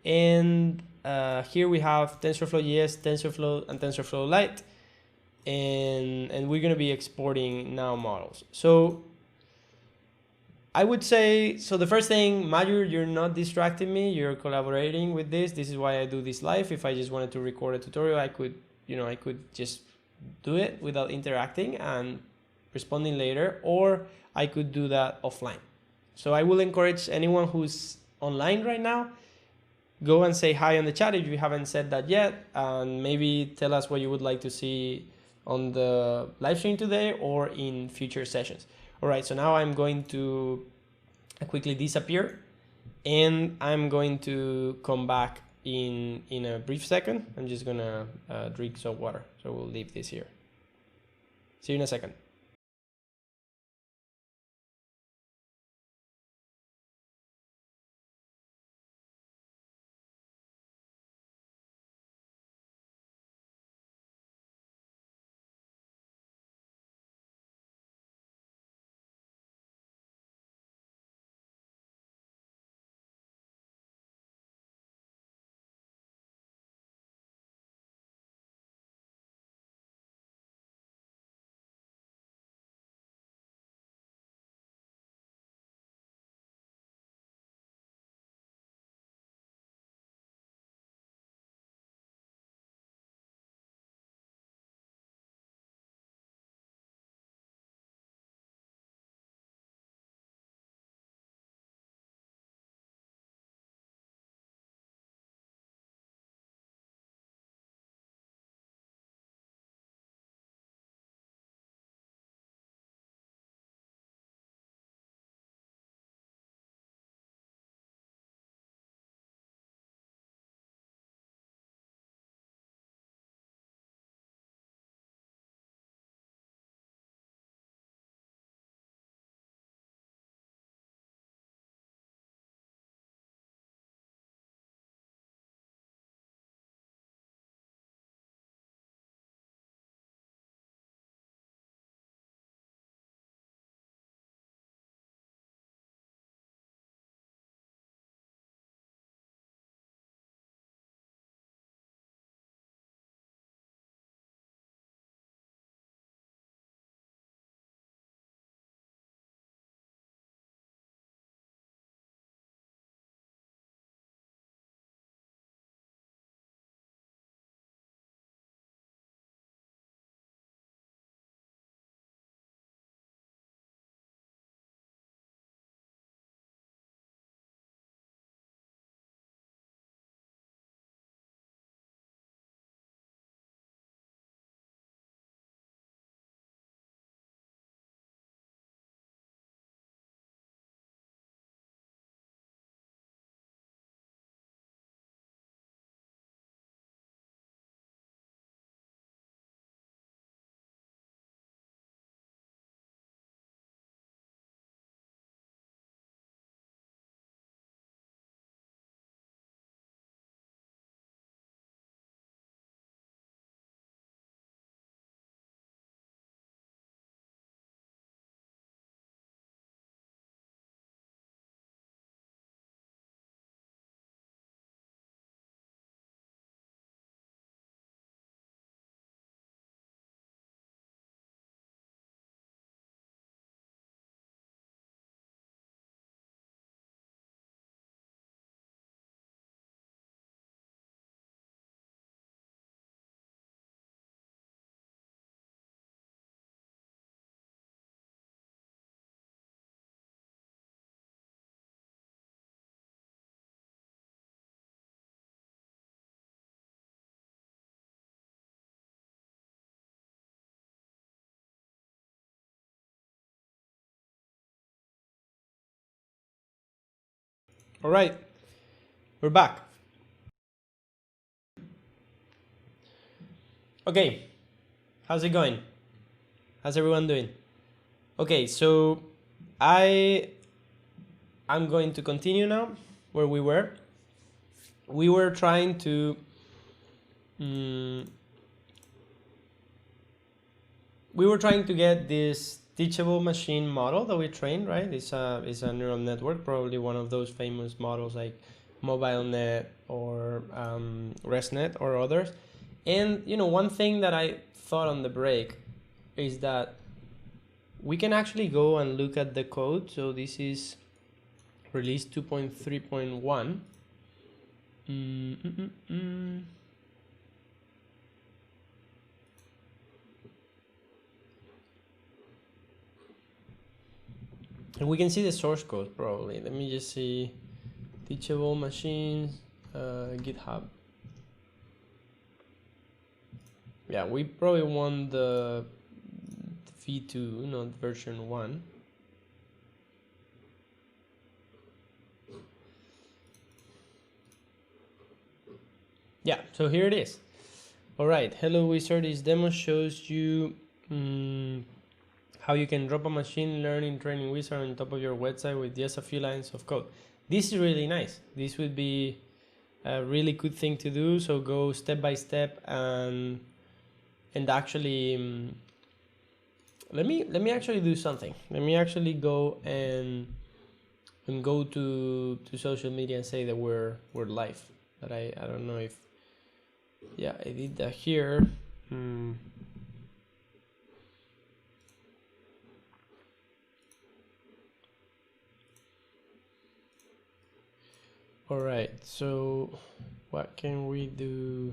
here we have TensorFlow.js, TensorFlow, and TensorFlow Lite, and we're gonna be exporting now models. So I would say, so the first thing, Majur, you're not distracting me. You're collaborating with this. This is why I do this live. If I just wanted to record a tutorial, I could just do it without interacting and responding later, or I could do that offline. So I will encourage anyone who's online right now, go and say hi on the chat if you haven't said that yet, and maybe tell us what you would like to see on the live stream today or in future sessions. All right, so now I'm going to quickly disappear, and I'm going to come back in a brief second. I'm just gonna drink some water, so we'll leave this here. See you in a second. All right, we're back. Okay, how's it going? How's everyone doing? Okay, so I'm going to continue now where we were. We were trying to get this teachable machine model that we trained, right? It's a neural network, probably one of those famous models like MobileNet or ResNet or others. And one thing that I thought on the break is that we can actually go and look at the code. So this is release 2.3.1. And we can see the source code probably. Let me just see. Teachable Machines, GitHub. Yeah, we probably want the V2, not version 1. Yeah, so here it is. All right, hello wizard. This demo shows you how you can drop a machine learning training wizard on top of your website with just a few lines of code. This is really nice. This would be a really good thing to do. So go step by step and actually let me actually do something. Let me actually go and go to social media and say that we're live. But I don't know if, yeah, I did that here. All right, so what can we do?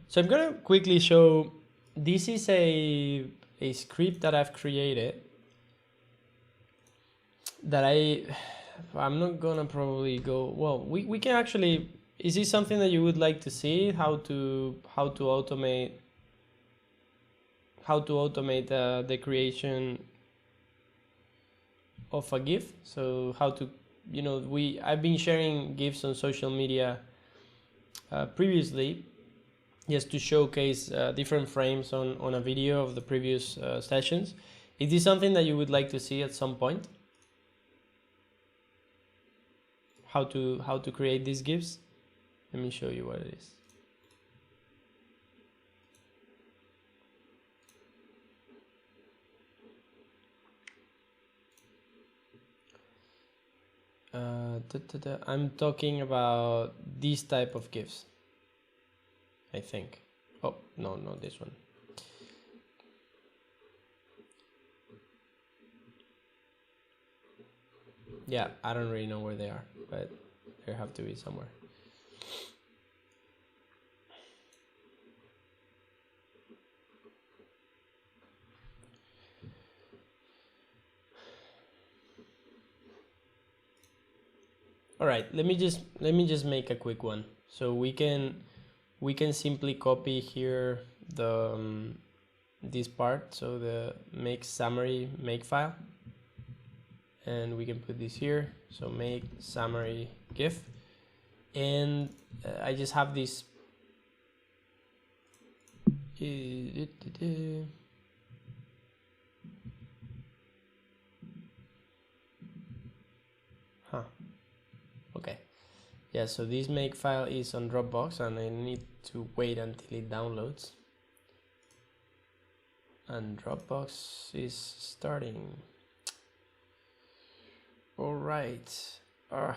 So I'm gonna quickly show, this is a script that I've created that I'm not gonna probably go, well, we can actually, is this something that you would like to see? How to automate the creation of a GIF? So how to, I've been sharing GIFs on social media previously, just to showcase different frames on a video of the previous sessions. Is this something that you would like to see at some point? How to create these GIFs? Let me show you what it is. I'm talking about these type of GIFs, I think. Oh, no, not this one. Yeah, I don't really know where they are, but they have to be somewhere. All right, let me just make a quick one. So we can simply copy here the this part, so the make summary makefile, and we can put this here. So make summary GIF, and I just have this. Huh. Okay. Yeah, so this makefile is on Dropbox, and I need to wait until it downloads. And Dropbox is starting. All right. All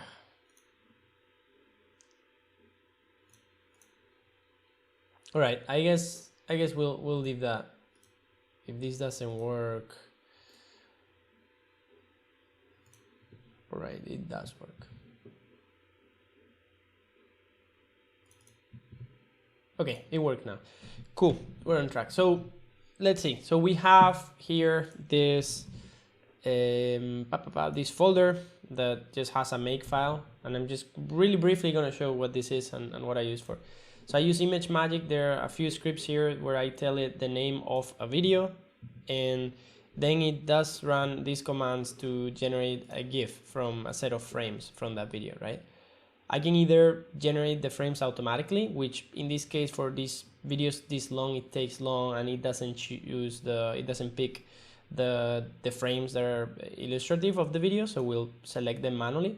right. I guess we'll leave that. If this doesn't work. All right, it does work. Okay, it worked now. Cool, we're on track. So let's see. So we have here this this folder that just has a make file, and I'm just really briefly going to show what this is and what I use for. So I use ImageMagick. There are a few scripts here where I tell it the name of a video, and then it does run these commands to generate a GIF from a set of frames from that video, right? I can either generate the frames automatically, which in this case for these videos this long, it takes long and it doesn't choose it doesn't pick the frames that are illustrative of the video, so we'll select them manually.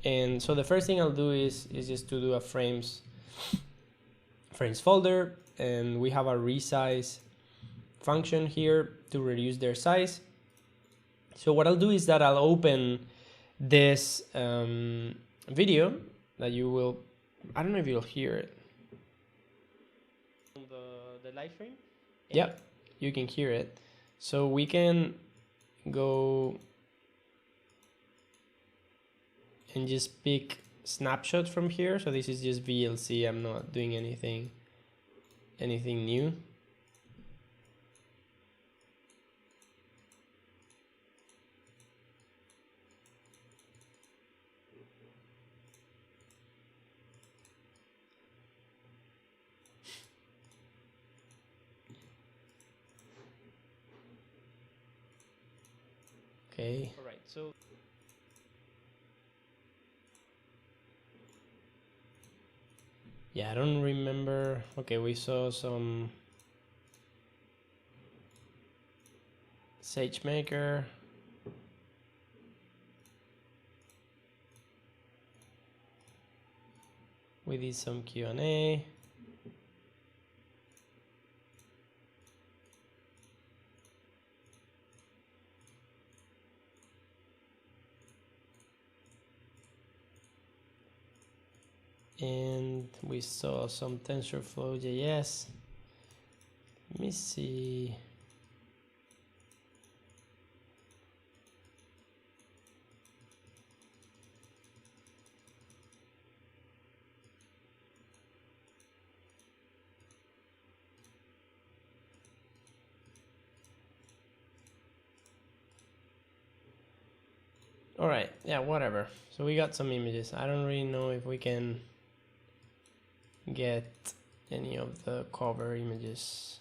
And so the first thing I'll do is just to do a frames folder, and we have a resize function here to reduce their size. So what I'll do is that I'll open this video that you will, I don't know if you'll hear it. The live stream? Yep, you can hear it. So we can go and just pick snapshots from here. So this is just VLC. I'm not doing anything new. Okay. All right. So yeah, I don't remember. Okay, we saw some SageMaker. We did some Q&A. And we saw some TensorFlow.js. Let me see. All right, yeah, whatever. So we got some images. I don't really know if we can get any of the cover images.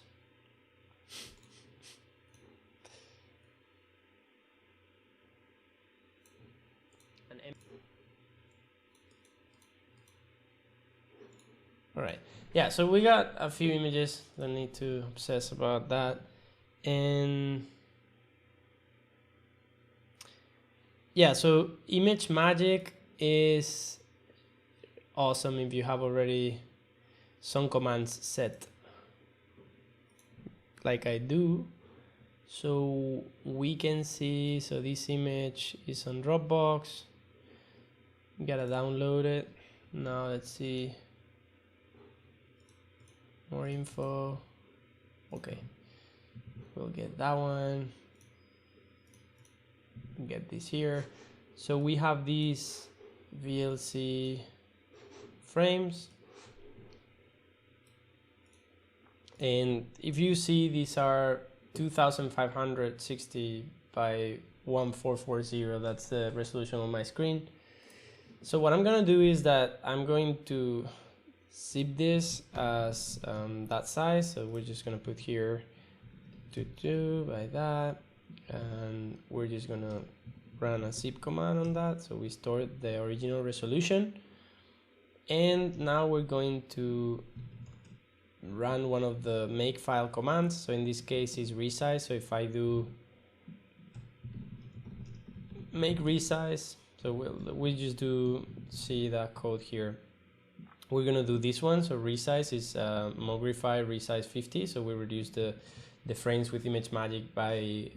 All right, yeah, so we got a few images. Don't need to obsess about that. And yeah, so ImageMagick is awesome if you have already some commands set like I do. So we can see, so this image is on Dropbox. You gotta download it. Now let's see. More info. Okay, we'll get that one. Get this here. So we have these VLC frames, and if you see, these are 2560 by 1440. That's the resolution on my screen. So what I'm gonna do is that I'm going to zip this as that size. So we're just gonna put here 22 by that, and we're just gonna run a zip command on that. So we stored the original resolution, and now we're going to run one of the makefile commands. So in this case is resize. So if I do make resize, so we just do see that code here. We're gonna do this one. So resize is Mogrify resize 50. So we reduce the frames with ImageMagick by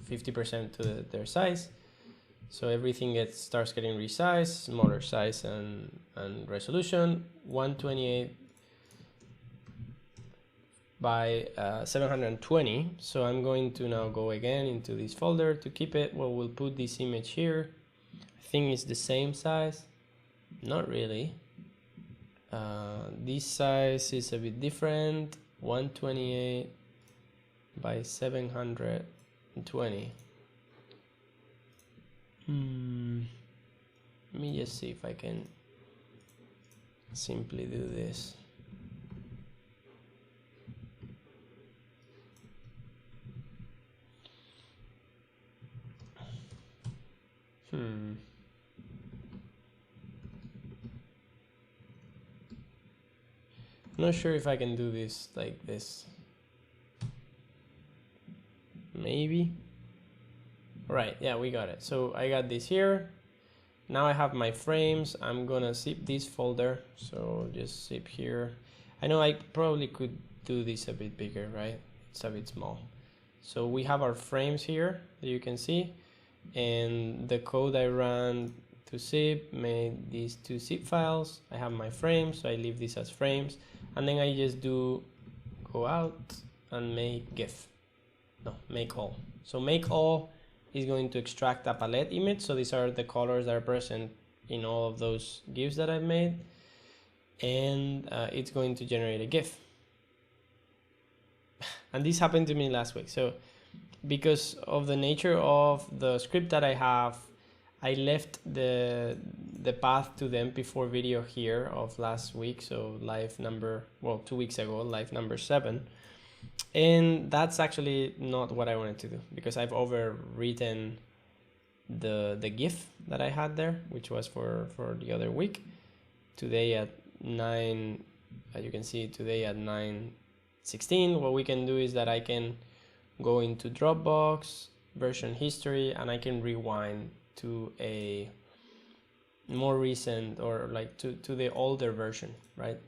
50% to their size. So everything starts getting resized, smaller size and resolution, 128 by 720. So I'm going to now go again into this folder to keep it. Well, we'll put this image here. I think it's the same size. Not really. This size is a bit different. 128 by 720. Let me just see if I can simply do this. Not sure if I can do this like this. Maybe. All right, yeah, we got it. So I got this here. Now I have my frames. I'm gonna zip this folder. So just zip here. I know I probably could do this a bit bigger, right? It's a bit small. So we have our frames here that you can see, and the code I ran to zip made these two zip files. I have my frames, so I leave this as frames, and then I just do go out and make GIF. No, make all. So make all is going to extract a palette image. So these are the colors that are present in all of those GIFs that I've made, and it's going to generate a GIF. And this happened to me last week. So because of the nature of the script that I have, I left the path to the MP4 video here of last week. So live number, well, 2 weeks ago, live number 7. And that's actually not what I wanted to do, because I've overwritten the GIF that I had there, which was for the other week. Today at 9, as you can see, today at 9:16, what we can do is that I can go into Dropbox, version history, and I can rewind to a more recent, or like to the older version, right?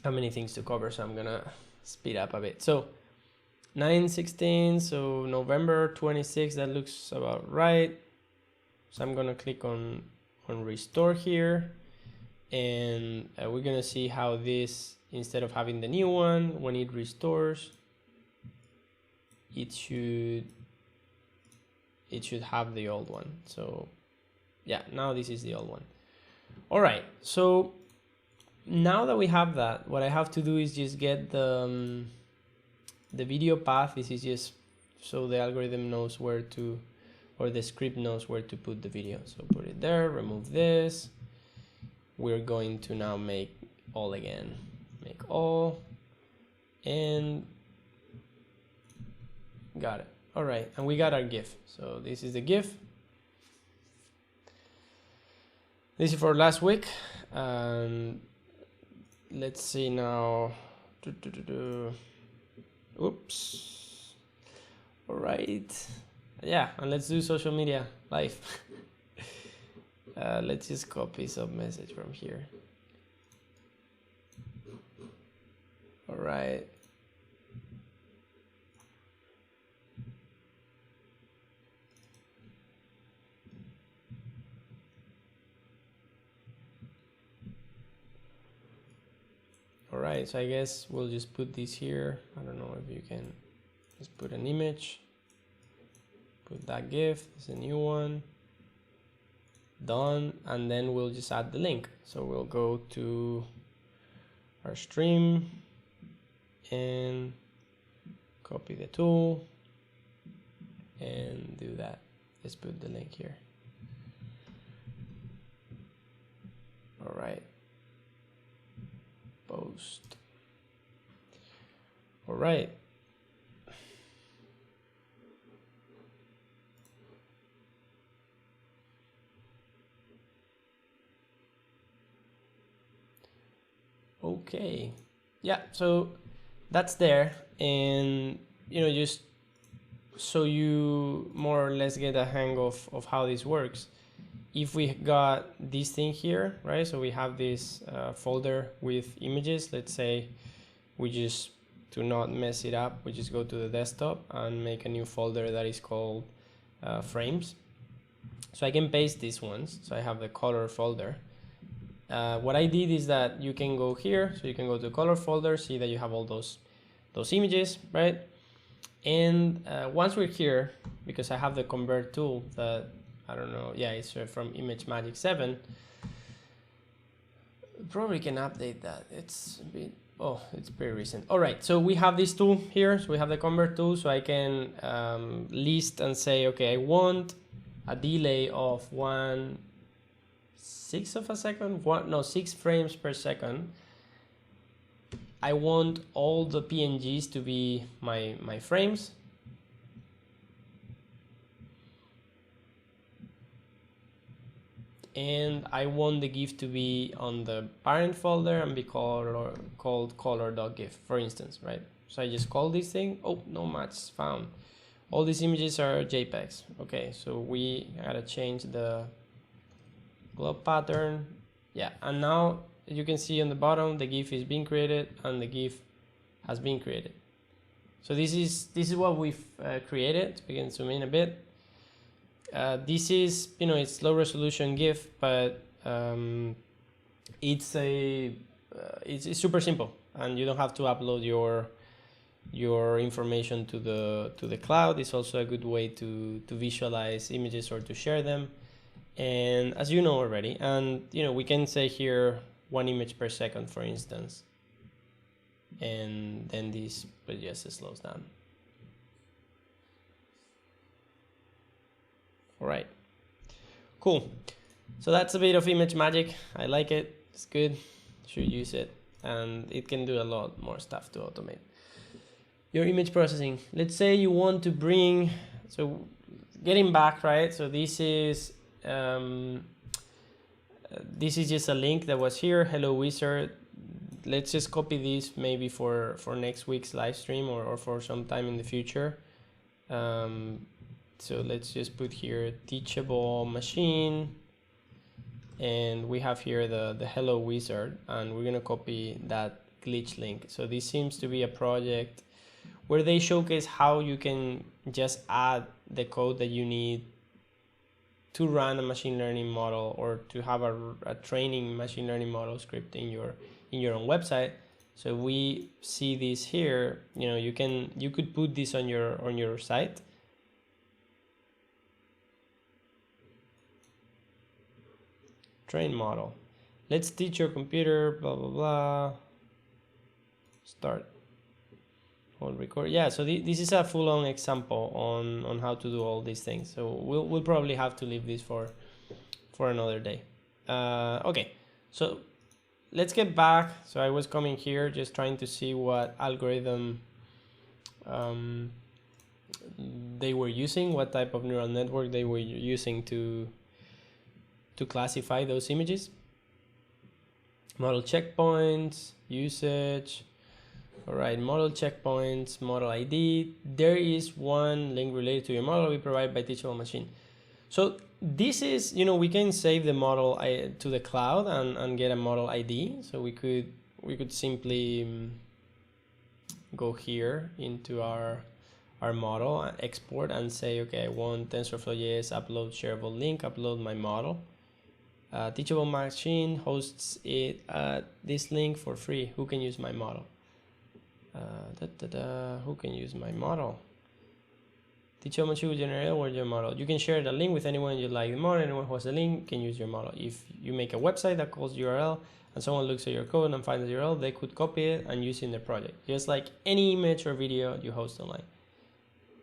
How many things to cover, so I'm gonna speed up a bit. So 9:16, so November 26, that looks about right. So I'm gonna click on restore here, and we're gonna see how this, instead of having the new one, when it restores, it should have the old one. So yeah, now this is the old one. All right, so now that we have that, what I have to do is just get the video path. This is just so the algorithm knows where to, or the script knows where to put the video. So put it there, remove this. We're going to now make all again. Make all, and got it. All right, and we got our GIF. So this is the GIF. This is for last week. And let's see now. Oops. All right. Yeah, and let's do social media live. Let's just copy some message from here. All right. All right, so I guess we'll just put this here. I don't know if you can just put an image, put that GIF, it's a new one, done, and then we'll just add the link. So we'll go to our stream and copy the tool and do that. Let's put the link here. All right. Post. All right. Okay. Yeah, so that's there, and just so you more or less get a hang of how this works. If we got this thing here, right? So we have this folder with images. Let's say we just, to not mess it up, we just go to the desktop and make a new folder that is called frames. So I can paste these ones. So I have the color folder. What I did is that you can go here. So you can go to color folder, see that you have all those images, right? And once we're here, because I have the convert tool that, I don't know, yeah, it's from ImageMagick 7. Probably can update that. It's a bit oh, it's pretty recent. All right, so we have this tool here. So we have the convert tool, so I can list and say, okay, I want a delay of 1/6 of a second, 6 frames per second. I want all the PNGs to be my frames. And I want the GIF to be on the parent folder and be called color.gif, for instance, right? So I just call this thing. Oh, no match found. All these images are JPEGs. Okay, so we gotta change the globe pattern. Yeah, and now you can see on the bottom the GIF is being created and the GIF has been created. So this is what we've created. We can zoom in a bit. This is, it's low resolution GIF, but it's super simple, and you don't have to upload your information to the cloud. It's also a good way to visualize images or to share them. And as you know already, and we can say here 1 image per second, for instance, and then this just slows down. All right, cool. So that's a bit of ImageMagick. I like it. It's good. Should use it, and it can do a lot more stuff to automate your image processing. Let's say you want to bring, so getting back, right? So this is just a link that was here. Hello wizard. Let's just copy this maybe for next week's live stream or for some time in the future. So let's just put here Teachable Machine, and we have here the Hello Wizard, and we're gonna copy that glitch link. So this seems to be a project where they showcase how you can just add the code that you need to run a machine learning model or to have a training machine learning model script in your own website. So we see this here. You could put this on your site. Train model. Let's teach your computer, blah, blah, blah. Start. Hold record. Yeah, so this is a full-on example on how to do all these things. So we'll probably have to leave this for another day. Okay, so let's get back. So I was coming here just trying to see what algorithm they were using, what type of neural network they were using to classify those images. Model checkpoints, usage. All right, model checkpoints, model ID. There is one link related to your model we provide by Teachable Machine. So this is, we can save the model to the cloud and get a model ID. So we could simply go here into our model, export, and say, okay, I want TensorFlow.js upload shareable link, upload my model. Teachable Machine hosts it at this link for free. Who can use my model? Who can use my model? Teachable Machine will generate your model. You can share the link with anyone you like the model. Anyone who has the link can use your model. If you make a website that calls URL and someone looks at your code and finds the URL, they could copy it and use it in their project, just like any image or video you host online.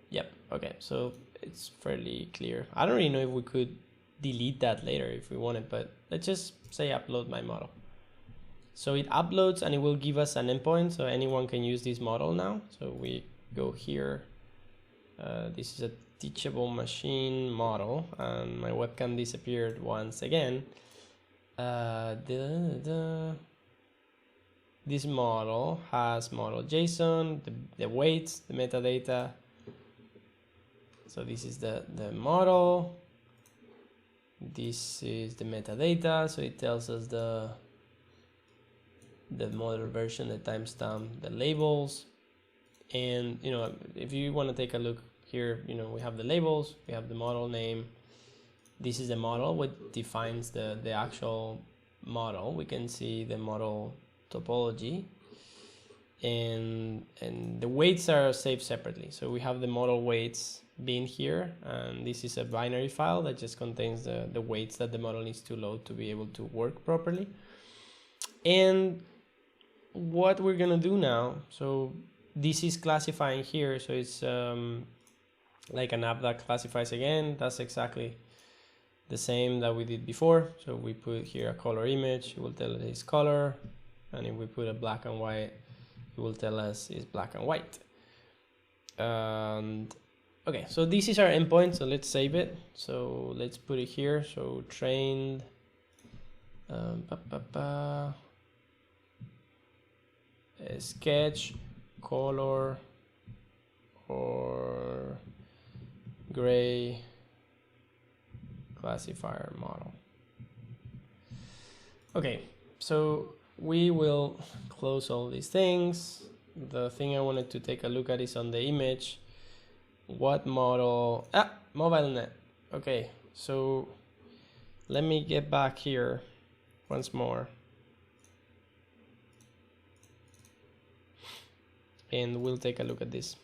Yep. Okay, so it's fairly clear. I don't really know if we could delete that later if we wanted, but let's just say upload my model. So it uploads and it will give us an endpoint, so anyone can use this model now. So we go here. This is a Teachable Machine model, and my webcam disappeared once again. This model has model JSON, the weights, the metadata. So this is the model. This is the metadata, so it tells us the model version, the timestamp, the labels, and if you want to take a look here, we have the labels, we have the model name. This is the model, what defines the actual model. We can see the model topology, and the weights are saved separately. So we have the model weights being here, and this is a binary file that just contains the weights that the model needs to load to be able to work properly. And what we're gonna do now, so this is classifying here, so it's like an app that classifies again. That's exactly the same that we did before. So we put here a color image, it will tell us it's color, and if we put a black and white, it will tell us it's black and white. And okay, so this is our endpoint, so let's save it. So let's put it here. So trained sketch color or gray classifier model. Okay, so we will close all these things. The thing I wanted to take a look at is on the image. What model? MobileNet. Okay, so let me get back here once more. And we'll take a look at this.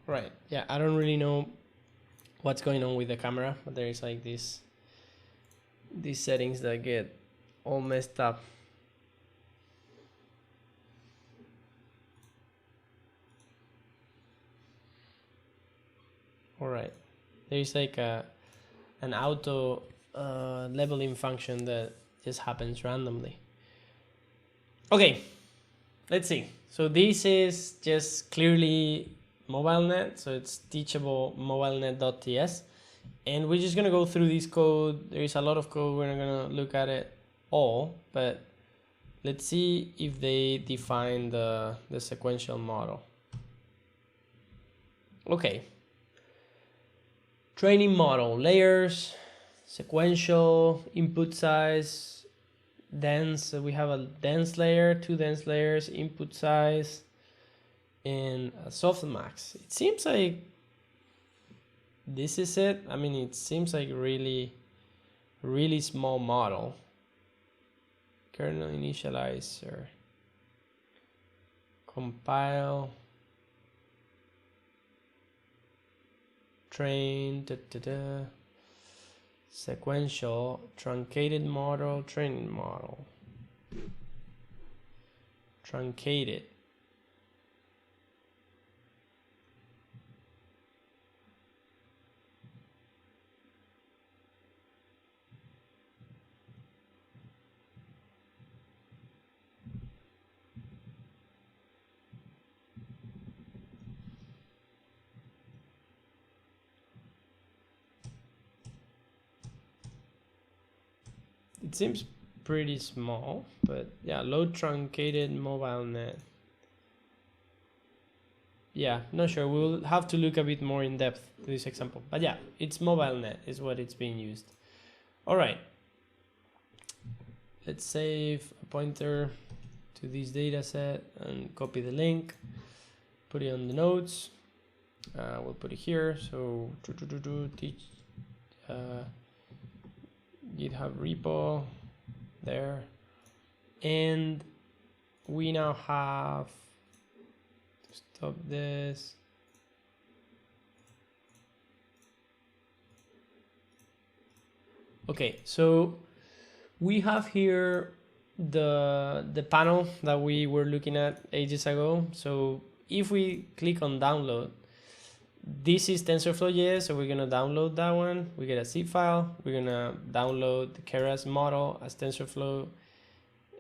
Right, yeah, I don't really know what's going on with the camera, but there is like these settings that get all messed up. All right, there is like an auto leveling function that just happens randomly. Okay, let's see. So this is just clearly MobileNet, so it's teachable MobileNet.ts, and we're just gonna go through this code. There is a lot of code, we're not gonna look at it all, but let's see if they define the sequential model. Okay, training model, layers, sequential, input size, dense. So we have a dense layer, 2 dense layers, input size, and a softmax. It seems like this is it. I mean, it seems like really small model. Kernel initializer, compile, train, sequential, truncated model, training model, truncated. It seems pretty small, but yeah, load truncated MobileNet. Yeah, not sure. We'll have to look a bit more in depth to this example. But yeah, it's MobileNet is what it's being used. All right. Let's save a pointer to this data set and copy the link, put it on the notes. We'll put it here. So teach GitHub repo there, and we now have to stop this. Okay, so we have here the panel that we were looking at ages ago. So if we click on download, this is TensorFlow.js, so we're gonna download that one. We get a zip file. We're gonna download the Keras model as TensorFlow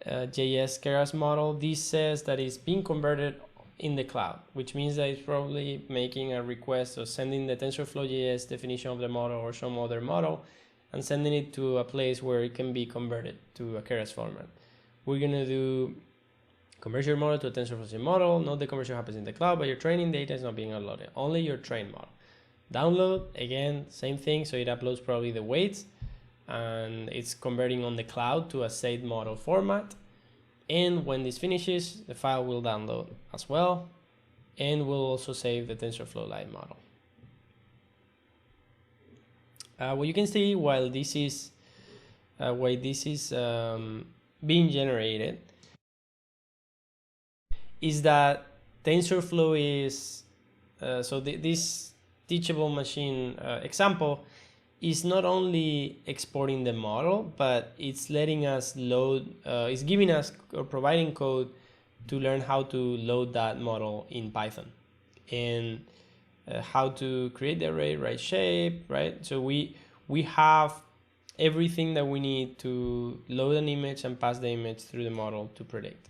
JS Keras model. This says that it's being converted in the cloud, which means that it's probably making a request or sending the TensorFlow.js definition of the model or some other model and sending it to a place where it can be converted to a Keras format. We're gonna do convert your model to a TensorFlow model. Note the conversion happens in the cloud, but your training data is not being uploaded. Only your trained model. Download, again, same thing. So it uploads probably the weights and it's converting on the cloud to a SavedModel format. And when this finishes, the file will download as well. And we'll also save the TensorFlow Lite model. What you can see while this is being generated is that TensorFlow is, this Teachable Machine example is not only exporting the model, but it's letting us load, it's giving us or providing code to learn how to load that model in Python and how to create the array, right shape, right? So we have everything that we need to load an image and pass the image through the model to predict.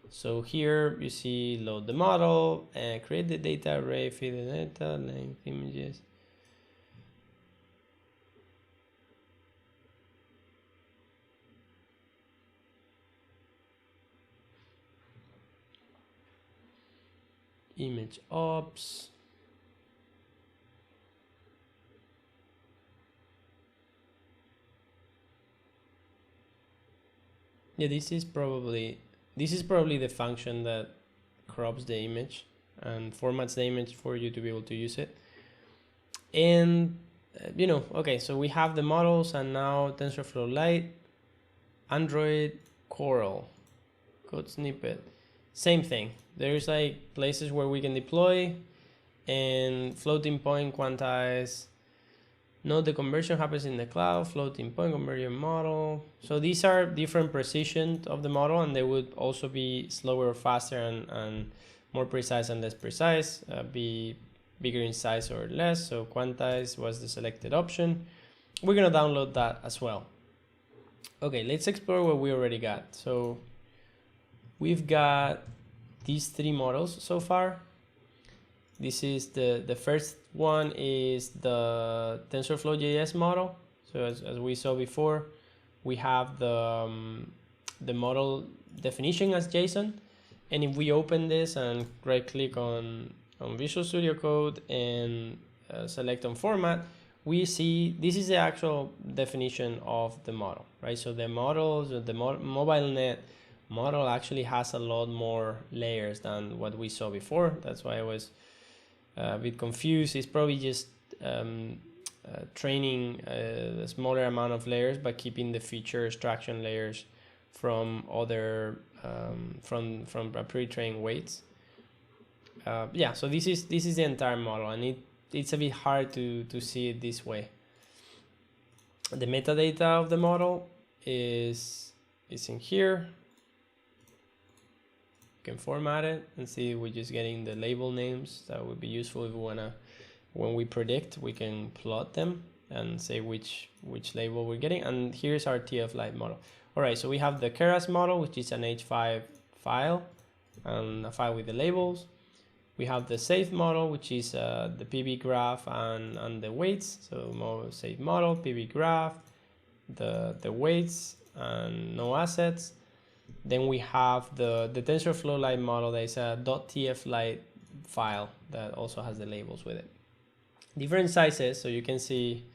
So here you see load the model and create the data array, feed the data, length, images. Image ops. Yeah, this is probably the function that crops the image and formats the image for you to be able to use it. And okay, so we have the models, and now TensorFlow Lite, Android, Coral, code snippet, same thing. There's like places where we can deploy and floating point quantize. Note the conversion happens in the cloud, floating point, convert your model. So these are different precision of the model, and they would also be slower or faster and more precise and less precise, be bigger in size or less. So quantize was the selected option. We're gonna download that as well. Okay, let's explore what we already got. So we've got these three models so far. This is the first one is the TensorFlow.js model. So as we saw before, we have the model definition as JSON. And if we open this and right click on Visual Studio Code and select on format, we see this is the actual definition of the model, right? So the models, the MobileNet model actually has a lot more layers than what we saw before. That's why I was a bit confused. It's probably just training a smaller amount of layers, but keeping the feature extraction layers from other from pre-trained weights. Yeah, so this is the entire model, and it's a bit hard to see it this way. The metadata of the model is in here. Can format it and see we're just getting the label names. That would be useful if we wanna, when we predict, we can plot them and say which label we're getting. And here's our TFLite model. All right, so we have the Keras model, which is an H5 file and a file with the labels. We have the SavedModel, which is the PV graph and the weights. So SavedModel, PV graph, the weights and no assets. Then we have the TensorFlow Lite model that is a .TFLite file that also has the labels with it. Different sizes, so you can see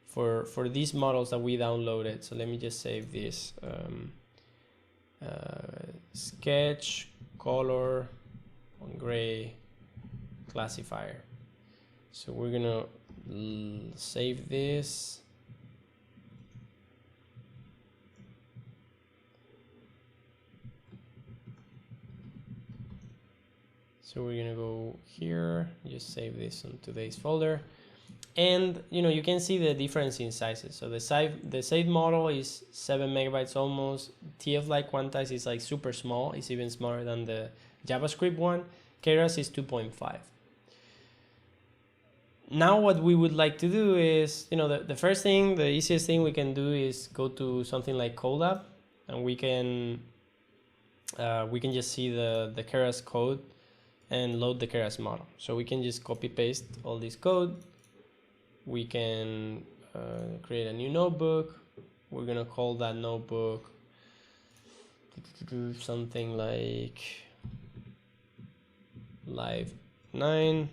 for these models that we downloaded. So let me just save this. Sketch, color, on gray, classifier. So we're gonna save this. So we're gonna go here, just save this on today's folder. And you can see the difference in sizes. So the saved model is 7 megabytes almost. TFLite quantize is like super small. It's even smaller than the JavaScript one. Keras is 2.5. Now what we would like to do is, the first thing, the easiest thing we can do is go to something like Colab, and we can just see the Keras code and load the Keras model. So we can just copy paste all this code. We can create a new notebook. We're gonna call that notebook something like Live 9.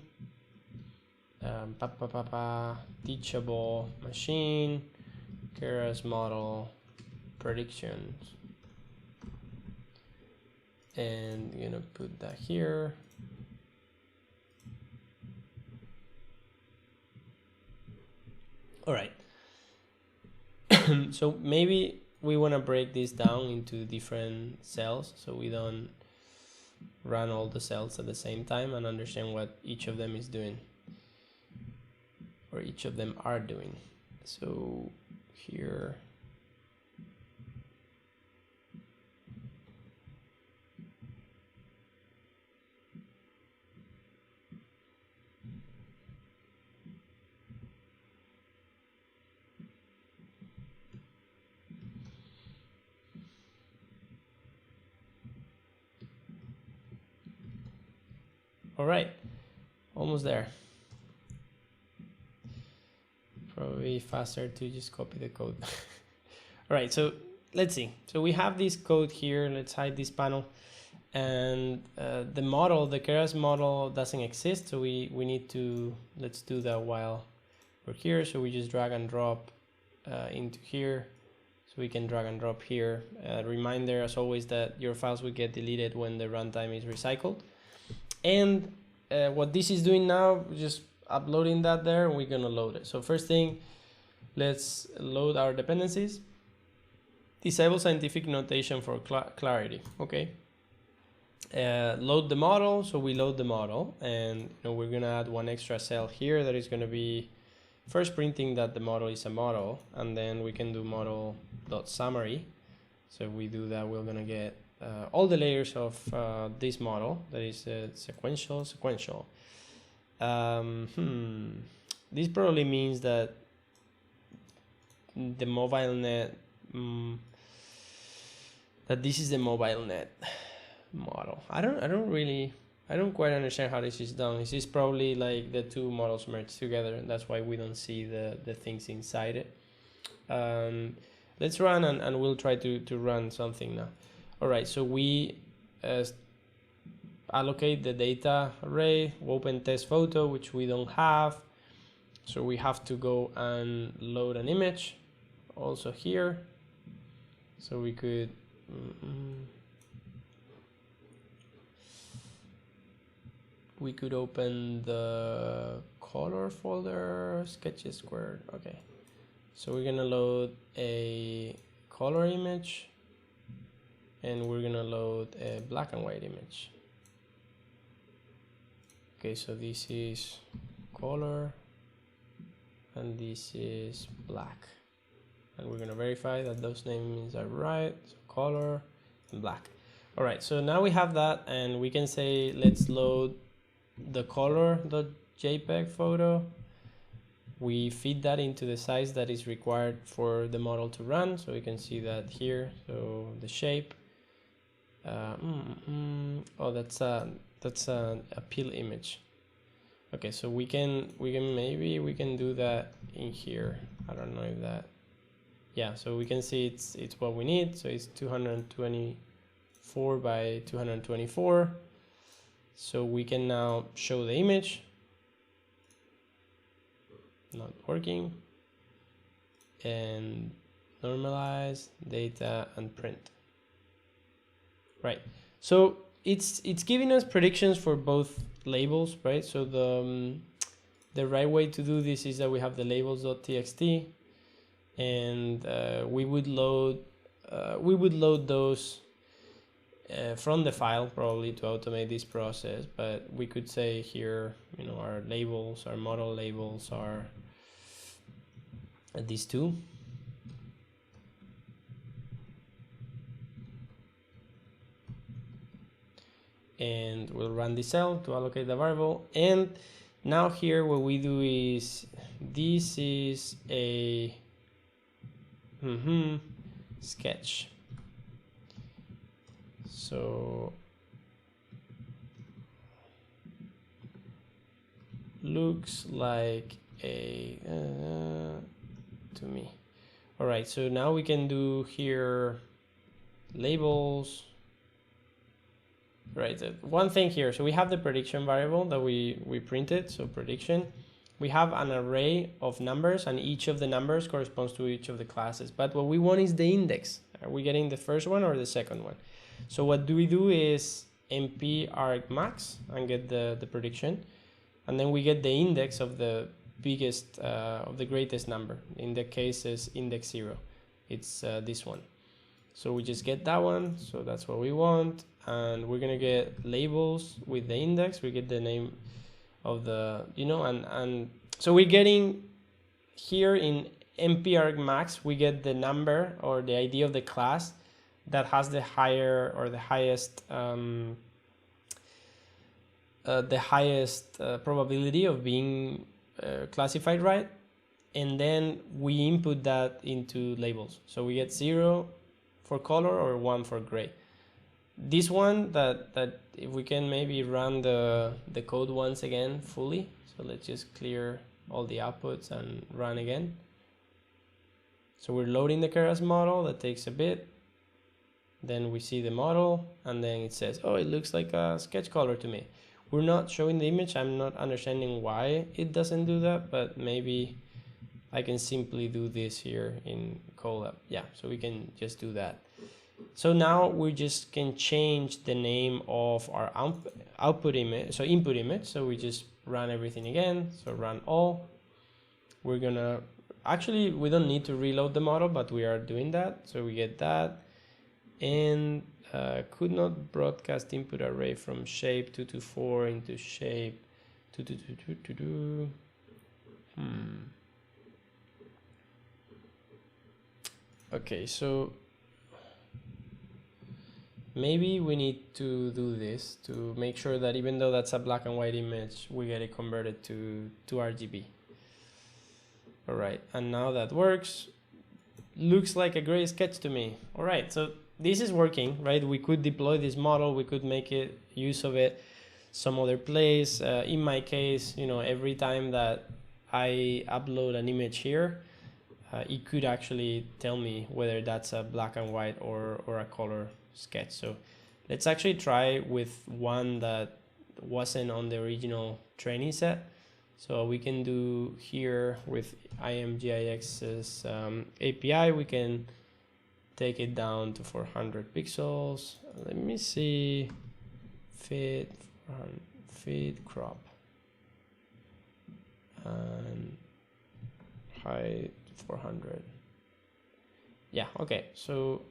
Teachable Machine, Keras model, predictions, and I'm gonna put that here. All right. So maybe we want to break this down into different cells so we don't run all the cells at the same time and understand what each of them is doing, or each of them are doing. So here, all right, almost there. Probably faster to just copy the code. All right, so let's see. So we have this code here. Let's hide this panel. And the model, the Keras model doesn't exist. So we need to, let's do that while we're here. So we just drag and drop into here. So we can drag and drop here. Reminder, as always, that your files will get deleted when the runtime is recycled. And what this is doing now, just uploading that there, we're gonna load it. So first thing, let's load our dependencies. Disable scientific notation for clarity. Okay. Load the model. So we load the model, and we're gonna add one extra cell here that is gonna be first printing that the model is a model, and then we can do model.summary. So if we do that, we're gonna get all the layers of this model, that is sequential. This probably means that the MobileNet, that this is the MobileNet model. I don't quite understand how this is done. This is probably like the two models merged together, and that's why we don't see the things inside it. Let's run and we'll try to run something now. All right, so we allocate the data array, open test photo, which we don't have. So we have to go and load an image also here. So we could, we could open the color folder, sketches squared. Okay. So we're gonna load a color image, and we're gonna load a black and white image. Okay, so this is color and this is black, and we're gonna verify that those names are right. So color and black. All right, so now we have that, and we can say let's load the color.jpg photo. We feed that into the size that is required for the model to run, so we can see that here. So the shape, oh, that's an appeal image. Okay, so we can maybe we can do that in here. I don't know if that, yeah, so we can see it's what we need. So it's 224 by 224. So we can now show the image. Not working. And normalize data and print. Right. So it's giving us predictions for both labels, right? So the right way to do this is that we have the labels.txt, and we would load those from the file probably to automate this process. But we could say here, our labels, our model labels are these two. and we'll run the cell to allocate the variable. And now here what we do is, this is a sketch. So looks like a to me. All right, so now we can do here labels. Right, one thing here, so we have the prediction variable that we printed, so prediction. We have an array of numbers, and each of the numbers corresponds to each of the classes. But what we want is the index. Are we getting the first one or the second one? So what do we do is np argmax and get the prediction, and then we get the index of the biggest of the greatest number. In the case is index 0. It's this one. So we just get that one, so that's what we want, and we're gonna get labels with the index. We get the name of the, and so we're getting here in np argmax, we get the number or the ID of the class that has the higher or the highest probability of being classified right, and then we input that into labels. So we get 0 for color or 1 for gray. This one that if we can maybe run the code once again fully. So let's just clear all the outputs and run again. So we're loading the Keras model. That takes a bit. Then we see the model, and then it says, oh, it looks like a sketch color to me. We're not showing the image. I'm not understanding why it doesn't do that, but maybe I can simply do this here in Colab. Yeah, so we can just do that. So now we just can change the name of our output image, so input image. So we just run everything again. So run all. We're gonna, actually, we don't need to reload the model, but we are doing that. So we get that. And could not broadcast input array from shape 224 into shape 22222. Okay, so maybe we need to do this to make sure that even though that's a black and white image, we get it converted to RGB. All right, and now that works. Looks like a gray sketch to me. All right, so this is working, right? We could deploy this model, we could make it use of it some other place. In my case, every time that I upload an image here, it could actually tell me whether that's a black and white or a color sketch. So let's actually try with one that wasn't on the original training set. So we can do here with ImageMagick's API, we can take it down to 400 pixels. Let me see, fit crop, and height 400. Yeah, okay. So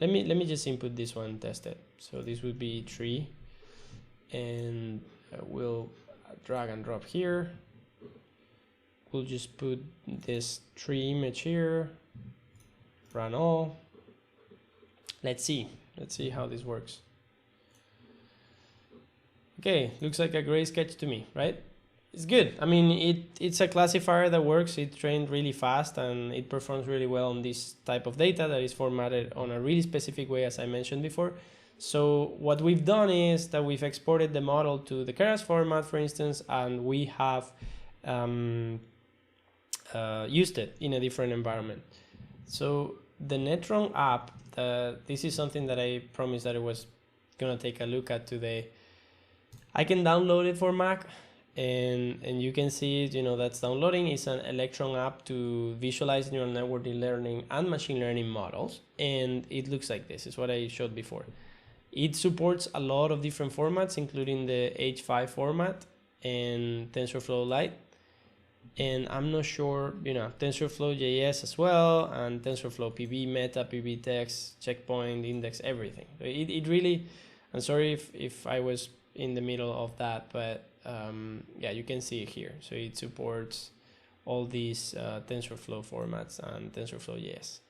let me just input this one, test it. So this would be 3, and we'll drag and drop here. We'll just put this 3 image here, run all. Let's see how this works. Okay, looks like a gray sketch to me, right? It's good. I mean, it's a classifier that works. It trained really fast and it performs really well on this type of data that is formatted on a really specific way, as I mentioned before. So what we've done is that we've exported the model to the Keras format, for instance, and we have used it in a different environment. So the Netron app, this is something that I promised that I was gonna take a look at today. I can download it for Mac, and you can see it, that's downloading. It's an Electron app to visualize neural network learning and machine learning models, and it looks like this. Is what I showed before. It supports a lot of different formats, including the H5 format and TensorFlow Lite. And I'm not sure, TensorFlow.js as well, and TensorFlow PB, Meta, PB Text, Checkpoint, Index, everything. It really, I'm sorry if I was in the middle of that, but yeah, you can see it here. So it supports all these TensorFlow formats and TensorFlow.js.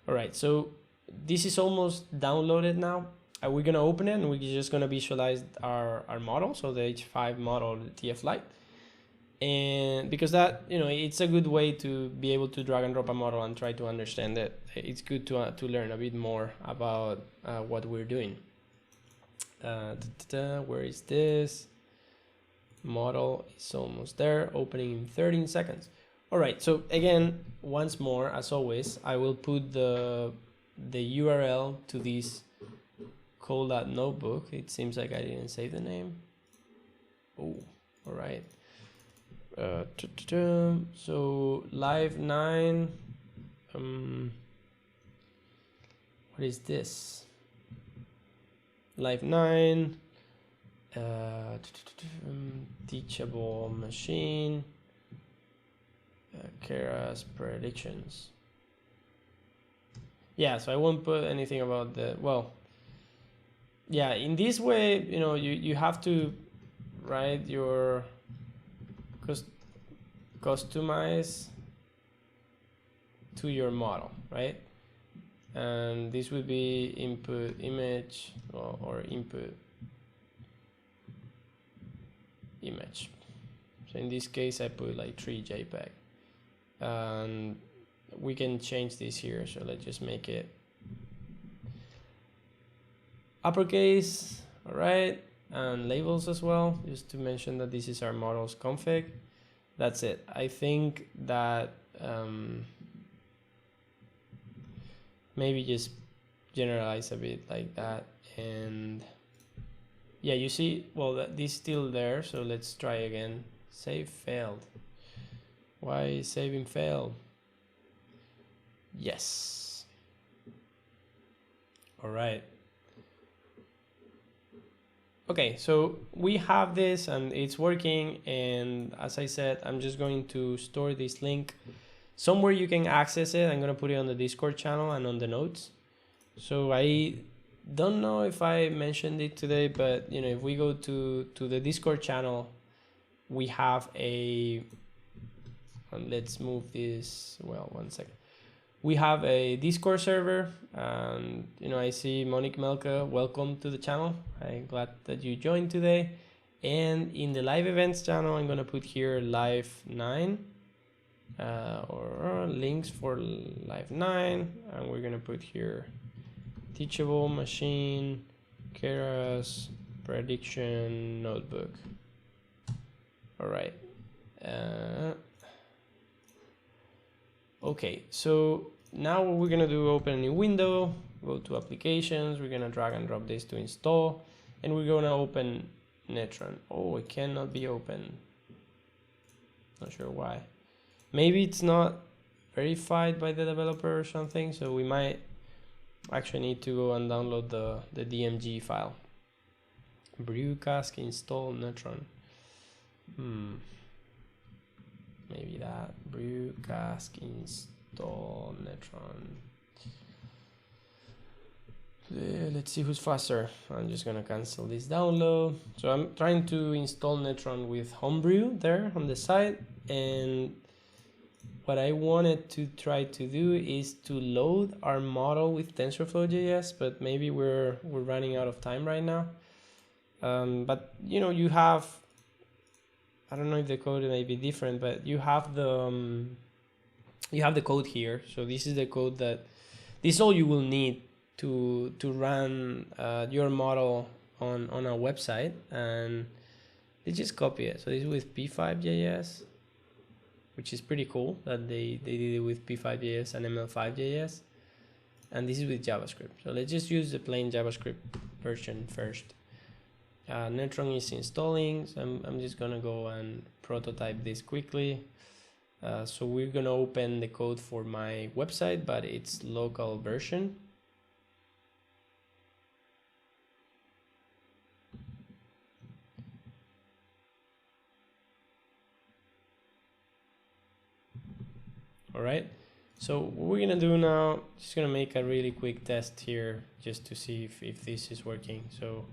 All right, so this is almost downloaded now. We're gonna open it and we're just gonna visualize our model, so the H5 model, the TFLite. And because that, it's a good way to be able to drag and drop a model and try to understand it. It's good to learn a bit more about what we're doing. Where is this? Model is almost there, opening in 13 seconds. All right, so again, once more, as always, I will put the URL to this Colab notebook. It seems like I didn't save the name. Oh, all right. So live 9. What is this? Live 9. Teachable Machine. Keras predictions. Yeah, so I won't put anything about the, well, yeah, in this way, you have to write your customize to your model, right? And this would be input image or input image. So in this case, I put like 3 JPEG. And we can change this here. So let's just make it uppercase. All right. And labels as well, just to mention that this is our model's config. That's it. I think that maybe just generalize a bit like that. And yeah, you see, well, this is still there. So let's try again. Save failed. Why is saving failed? Yes. All right. Okay, so we have this and it's working, and as I said, I'm just going to store this link somewhere you can access it. I'm going to put it on the Discord channel and on the notes. So I don't know if I mentioned it today, but if we go to the Discord channel, we have a, let's move this, well, 1 second. We have a Discord server, and I see Monique Melka, welcome to the channel. I'm glad that you joined today. And in the live events channel, I'm gonna put here live 9 or links for live 9, and we're gonna put here Teachable Machine, Keras prediction notebook. All right. Okay, so now what we're gonna do, open a new window, go to applications, we're gonna drag and drop this to install, and we're gonna open Netron. Oh, it cannot be open. Not sure why. Maybe it's not verified by the developer or something, so we might actually need to go and download the DMG file. Brewcask install Netron. Maybe that. Brewcask install Netron. Let's see who's faster. I'm just gonna cancel this download. So I'm trying to install Netron with Homebrew there on the side, and what I wanted to try to do is to load our model with TensorFlow.js, but maybe we're running out of time right now. But you have, I don't know if the code may be different, but you have the code here. So this is the code this is all you will need to run your model on a website, and they just copy it. So this is with P5.js, which is pretty cool that they did it with P5.js and ML5.js, and this is with JavaScript. So let's just use the plain JavaScript version first. Netron is installing, so I'm just gonna go and prototype this quickly. So we're gonna open the code for my website, but it's local version. All right, so what we're gonna do now, just gonna make a really quick test here just to see if this is working. So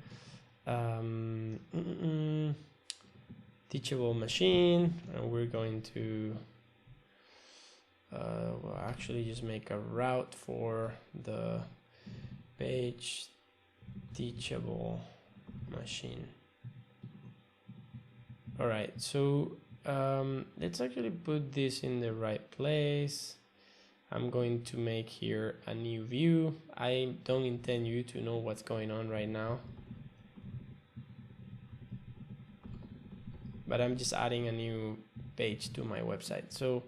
Teachable Machine, and we're going to well, actually just make a route for the page Teachable Machine. All right, so let's actually put this in the right place. I'm going to make here a new view. I don't intend you to know what's going on right now, but I'm just adding a new page to my website. So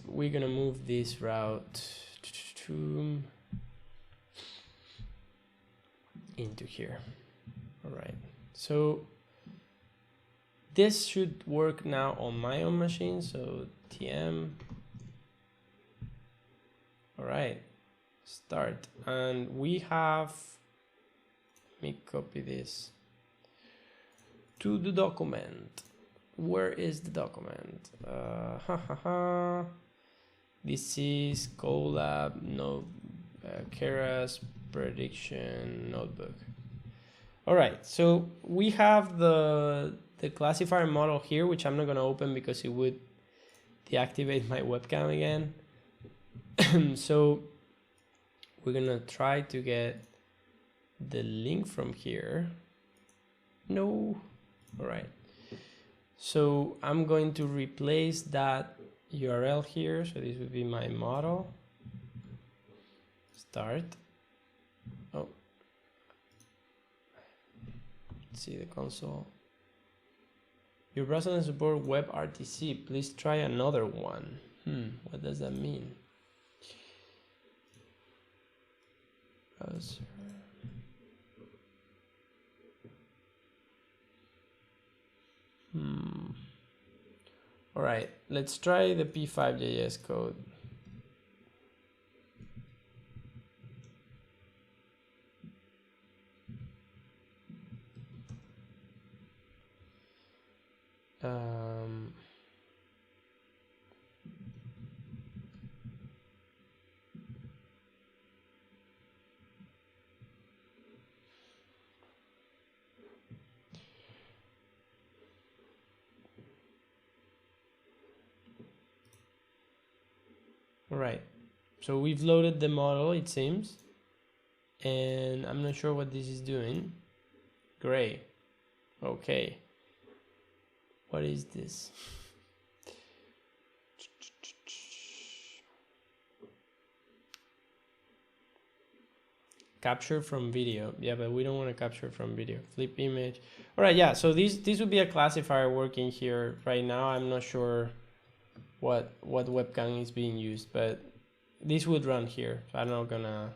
we're gonna move this route to into here. All right, so this should work now on my own machine. So tm. All right, start, and we have, let me copy this to the document. Where is the document? This is Colab Keras prediction notebook. All right, so we have the classifier model here, which I'm not gonna open because it would deactivate my webcam again. So we're gonna try to get the link from here. No. All right, so I'm going to replace that URL here. So this would be my model. Start. Oh, let's see the console. Your browser doesn't support WebRTC. Please try another one. What does that mean? Browser. All right, let's try the P5.js code. All right, so we've loaded the model, it seems, and I'm not sure what this is doing. Gray. Okay. What is this? Capture from video. Yeah, but we don't want to capture from video. Flip image. All right, yeah, so this would be a classifier working here right now. I'm not sure what webcam is being used, but this would run here. So I'm not gonna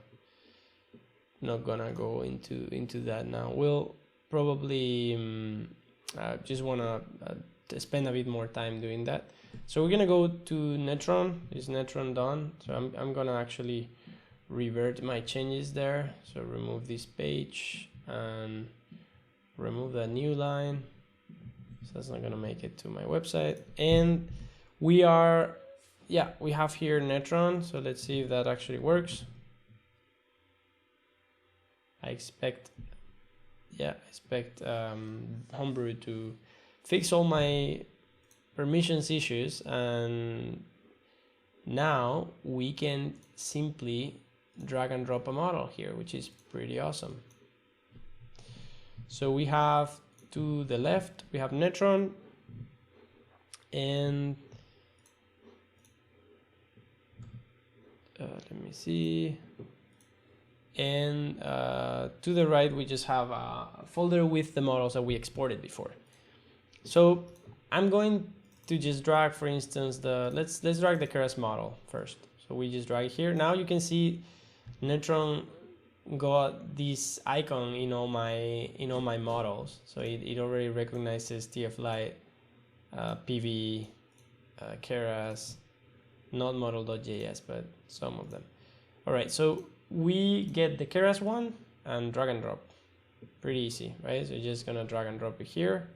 go into that now. We'll probably just wanna spend a bit more time doing that. So we're gonna go to Netron. Is Netron done? So I'm gonna actually revert my changes there. So remove this page and remove that new line. So that's not gonna make it to my website. And we have here Netron. So let's see if that actually works. I expect Homebrew to fix all my permissions issues, and now we can simply drag and drop a model here, which is pretty awesome. So we have to the left, we have Netron, and let me see. And to the right, we just have a folder with the models that we exported before. So I'm going to just drag, for instance, let's drag the Keras model first. So we just drag it here. Now you can see Netron got this icon in all my models. So it already recognizes TFLite, PV, Keras, not model.js, but some of them. All right, so we get the Keras one and drag and drop. Pretty easy, right? So you're just gonna drag and drop it here,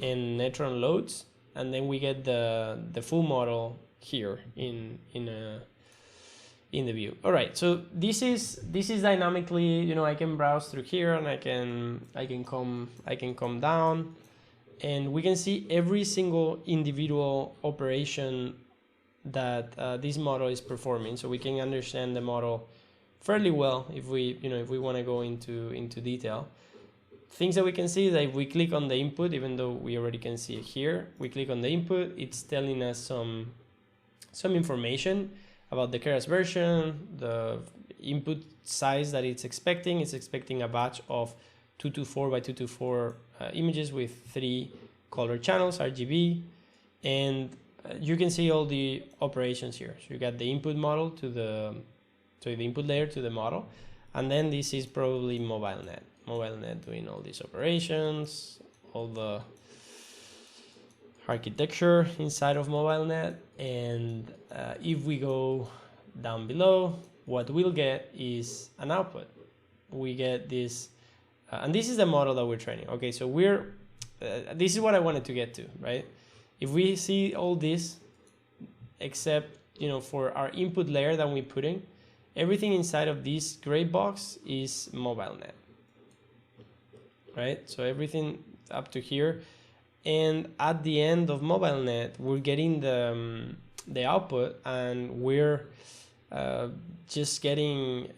and Netron loads, and then we get the full model here in the view. All right, so this is dynamically, I can browse through here, and I can come down, and we can see every single individual operation that this model is performing. So we can understand the model fairly well if we want to go into detail. Things that we can see is that if we click on the input, even though we already can see it here, we click on the input, it's telling us some information about the Keras version, the input size that it's expecting. It's expecting a batch of 224 by 224 images with 3 color channels, RGB, and you can see all the operations here. So you got the input model to the input layer to the model, and then this is probably MobileNet doing all these operations, all the architecture inside of MobileNet. And if we go down below, what we'll get is an output. We get this, and this is the model that we're training. Okay, so this is what I wanted to get to, right? If we see all this, except for our input layer that we put in, everything inside of this gray box is MobileNet, right? So everything up to here, and at the end of MobileNet, we're getting the output, and we're just getting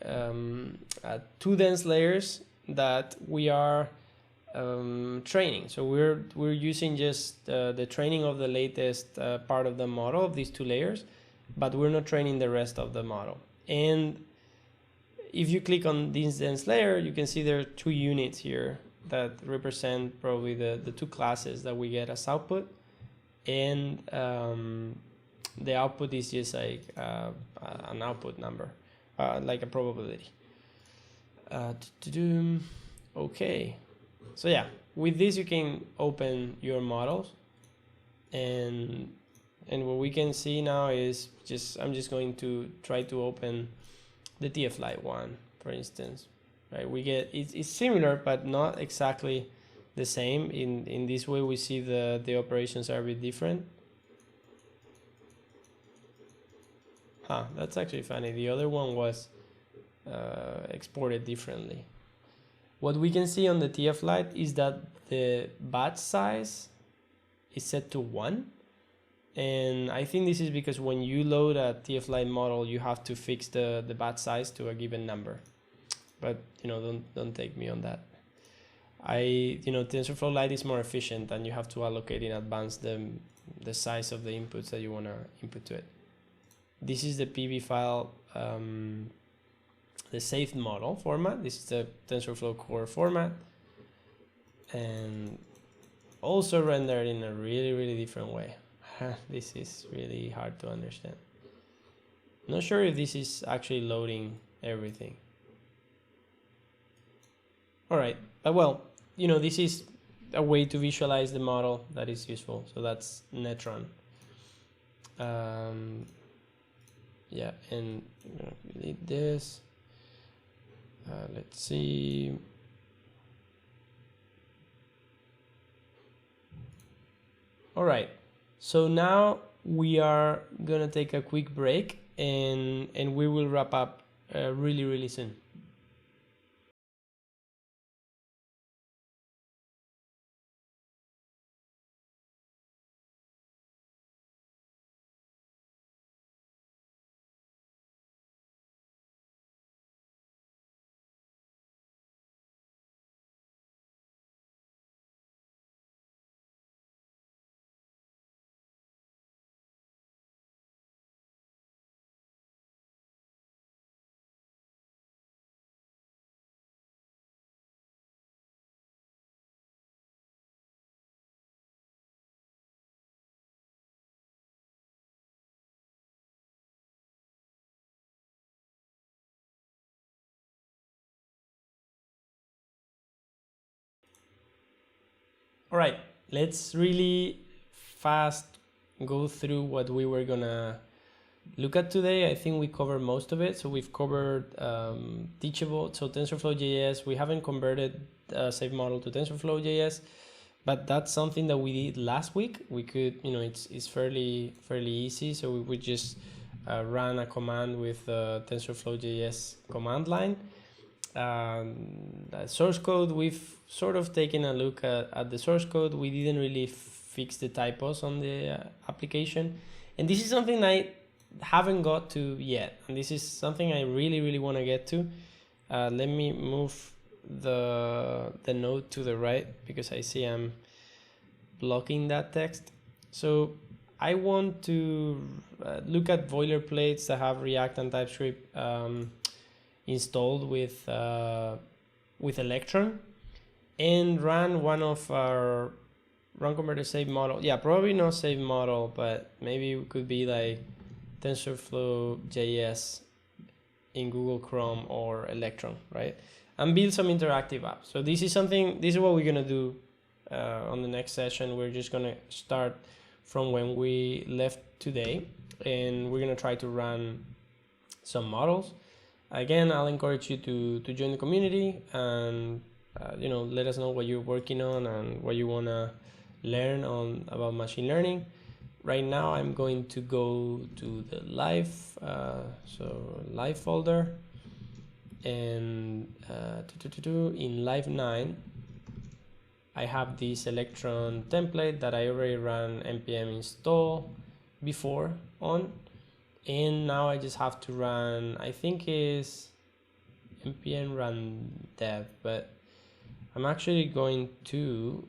2 dense layers that we are training. So we're using just the training of the latest part of the model of these 2 layers, but we're not training the rest of the model. And if you click on this dense layer, you can see there are 2 units here that represent probably the 2 classes that we get as output, and the output is just like an output number, like a probability. Okay, so yeah, with this you can open your models, and what we can see now is I'm just going to try to open the TFLite one, for instance. Right, we get it's similar but not exactly the same. In this way we see the operations are a bit different. That's actually funny. The other one was exported differently. What we can see on the TFLite is that the batch size is set to 1, and I think this is because when you load a TFLite model, you have to fix the batch size to a given number. But don't take me on that. TensorFlow Lite is more efficient, and you have to allocate in advance the size of the inputs that you want to input to it. This is the PB file, the SavedModel format. This is the TensorFlow core format, and also rendered in a really, really different way. This is really hard to understand. Not sure if this is actually loading everything. All right, but well, this is a way to visualize the model that is useful. So that's Netron. Yeah, and I'm gonna delete this. Let's see. All right, so now we are gonna take a quick break, and we will wrap up really, really soon. All right, let's really fast go through what we were gonna look at today. I think we covered most of it. So we've covered Teachable, so TensorFlow.js. We haven't converted SavedModel to TensorFlow.js, but that's something that we did last week. We could, it's fairly easy. So we would just run a command with TensorFlow.js command line. Source code, we've sort of taken a look at the source code. We didn't really fix the typos on the application, and this is something I haven't got to yet, and this is something I really want to get to. Let me move the node to the right because I see I'm blocking that text. So I want to look at boilerplates that have React and TypeScript installed with Electron, and run one of our run converter SavedModel. Yeah, probably not SavedModel, but maybe it could be like TensorFlow.js in Google Chrome or Electron, right? And build some interactive apps. So this is what we're gonna do on the next session. We're just gonna start from when we left today, and we're gonna try to run some models. Again, I'll encourage you to join the community and let us know what you're working on and what you wanna learn about machine learning. Right now, I'm going to go to the live, live folder, and in live 9, I have this Electron template that I already ran npm install before on, and now I just have to run, I think is npm run dev, but I'm actually going to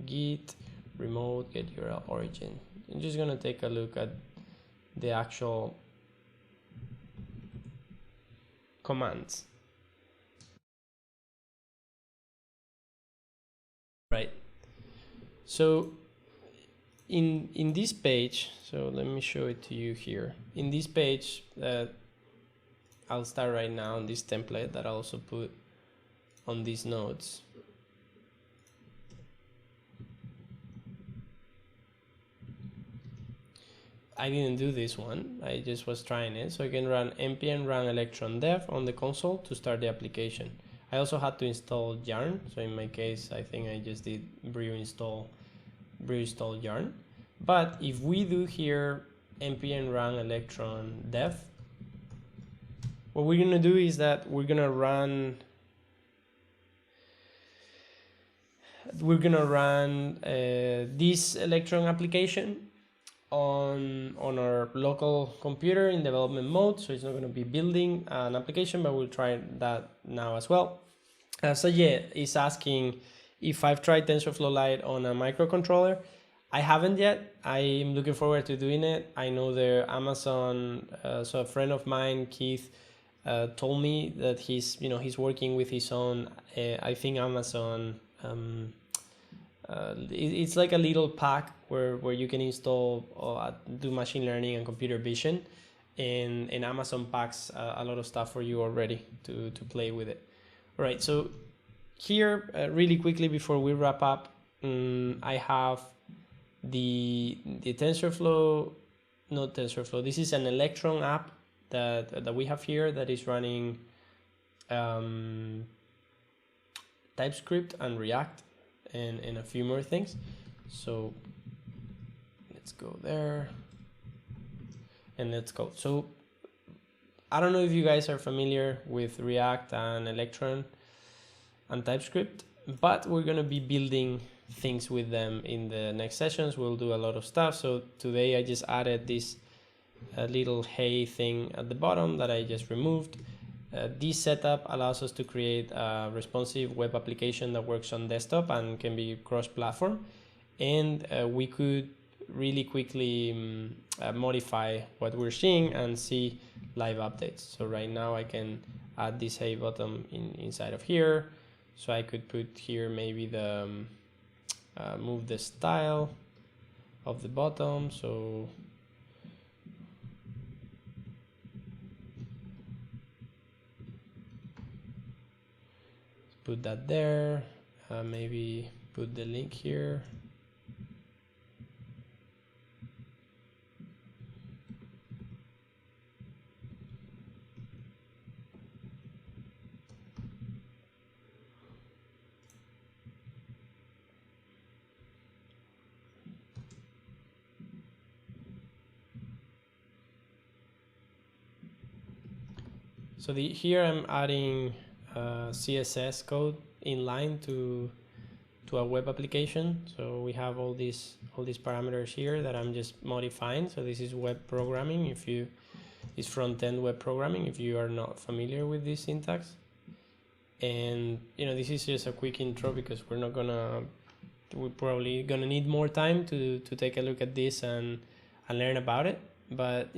git remote get URL origin. I'm just gonna take a look at the actual commands. Right. So in this page, so let me show it to you here. In this page, I'll start right now on this template that I also put on these nodes. I didn't do this one, I just was trying it. So I can run npm run electron dev on the console to start the application. I also had to install yarn, so in my case I think I just did brew install yarn. But if we do here npm run electron dev, what we're gonna do is that we're gonna run this Electron application on our local computer in development mode, so it's not going to be building an application, but we'll try that now as well. So yeah, it's asking if I've tried TensorFlow Lite on a microcontroller. I haven't yet. I'm looking forward to doing it. I know the Amazon, so a friend of mine, Keith, told me that he's working with his own, I think Amazon, it's like a little pack where you can install do machine learning and computer vision, and Amazon packs a lot of stuff for you already to play with it. All right, so here really quickly before we wrap up, I have the TensorFlow, not TensorFlow, this is an Electron app that we have here that is running TypeScript and React and a few more things. So let's go there and let's go. So I don't know if you guys are familiar with React and Electron and TypeScript, but we're going to be building things with them in the next sessions. We'll do a lot of stuff. So today I just added this little hey thing at the bottom that I just removed. This setup allows us to create a responsive web application that works on desktop and can be cross-platform. And we could really quickly modify what we're seeing and see live updates. So right now I can add this hey button inside of here. So I could put here maybe the move the style of the bottom. So put that there, maybe put the link here. So here I'm adding CSS code in line to a web application. So we have all these parameters here that I'm just modifying. So this is web programming. It's front-end web programming if you are not familiar with this syntax. And this is just a quick intro because we're probably gonna need more time to take a look at this and learn about it. But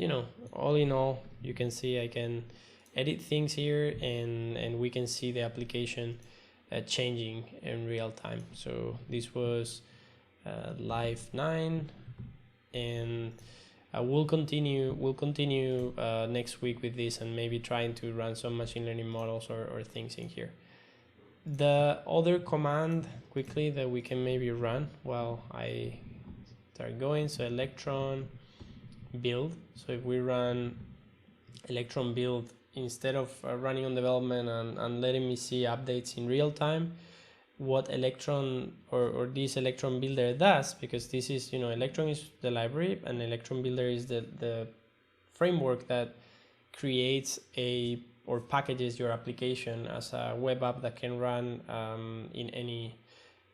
all in all, you can see I can edit things here, and we can see the application changing in real time. So this was live 9, and we'll continue next week with this, and maybe trying to run some machine learning models or things in here. The other command quickly that we can maybe run while I start going, so Electron build. So if we run Electron build, instead of running on development and letting me see updates in real time, what Electron or this Electron builder does, because this is, Electron is the library and Electron builder is the framework that creates or packages your application as a web app that can run in any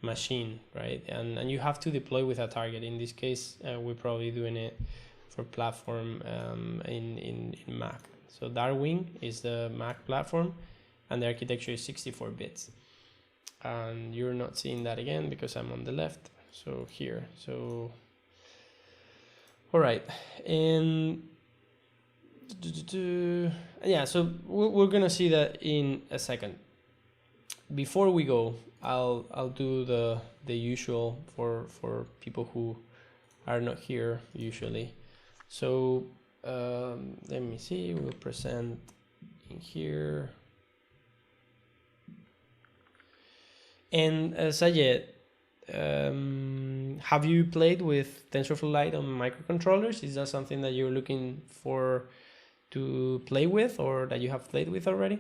machine, right? And you have to deploy with a target. In this case, we're probably doing it for platform in Mac. So Darwin is the Mac platform, and the architecture is 64 bits. And you're not seeing that again because I'm on the left. So here, so all right, and yeah, so we're gonna see that in a second. Before we go, I'll do the usual for people who are not here usually. So let me see, we'll present in here. And Sayed, have you played with TensorFlow Lite on microcontrollers? Is that something that you're looking for to play with, or that you have played with already?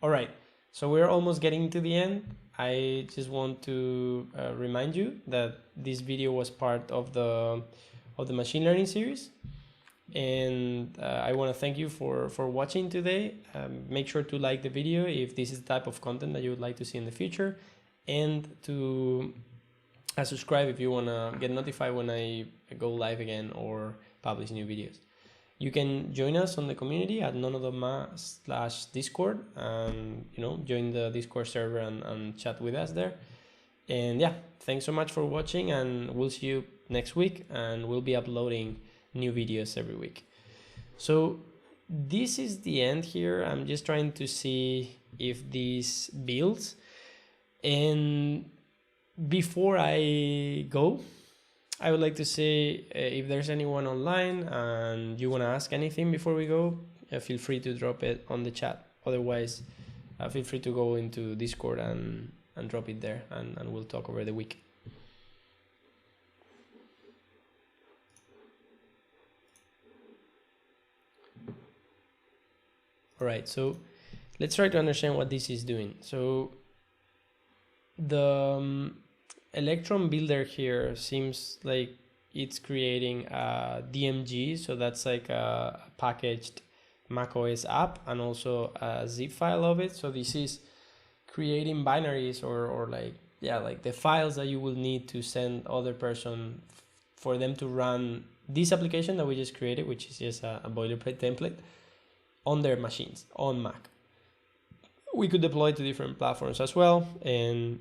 All right, so we're almost getting to the end. I just want to remind you that this video was part of the machine learning series, and I want to thank you for watching today. Make sure to like the video if this is the type of content that you would like to see in the future, and to subscribe if you want to get notified when I go live again or publish new videos. You can join us on the community at nono.ma/discord, and join the Discord server and chat with us there. And yeah, thanks so much for watching, and we'll see you next week, and we'll be uploading new videos every week. So this is the end here. I'm just trying to see if this builds, and before I go, I would like to say if there's anyone online and you want to ask anything before we go, feel free to drop it on the chat. Otherwise, feel free to go into Discord and drop it there, and we'll talk over the week. All right, so let's try to understand what this is doing. So the Electron builder here seems like it's creating a DMG, so that's like a packaged macOS app, and also a zip file of it. So this is creating binaries or like the files that you will need to send other person for them to run this application that we just created, which is just a boilerplate template, on their machines on Mac. We could deploy to different platforms as well, and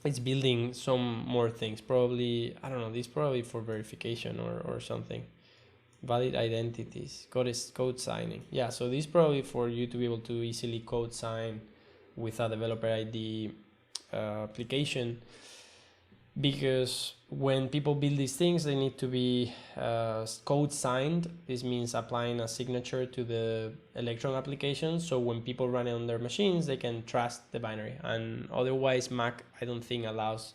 it's building some more things. Probably, I don't know, this is probably for verification or something. Valid identities, code signing. Yeah, so this is probably for you to be able to easily code sign with a developer ID application, because when people build these things, they need to be code signed. This means applying a signature to the Electron application, so when people run it on their machines, they can trust the binary. And otherwise, Mac, I don't think, allows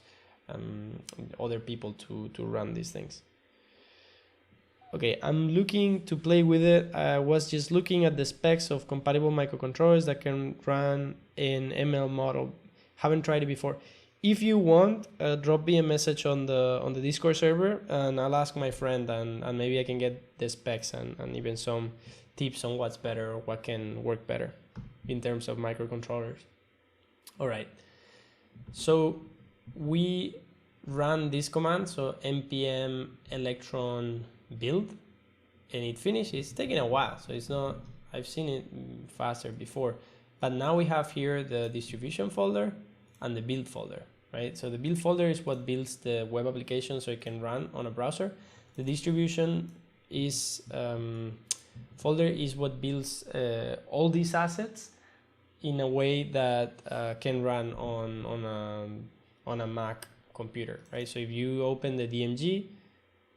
other people to run these things. Okay, I'm looking to play with it. I was just looking at the specs of compatible microcontrollers that can run in ML model. Haven't tried it before. If you want, drop me a message on the Discord server, and I'll ask my friend, and maybe I can get the specs and even some tips on what's better or what can work better in terms of microcontrollers. All right, so we run this command, so npm electron build, and it finishes. It's taking a while, so it's not, I've seen it faster before, but now we have here the distribution folder and the build folder, right? So the build folder is what builds the web application so it can run on a browser. The distribution is folder is what builds all these assets in a way that can run on a Mac computer, right? So if you open the DMG,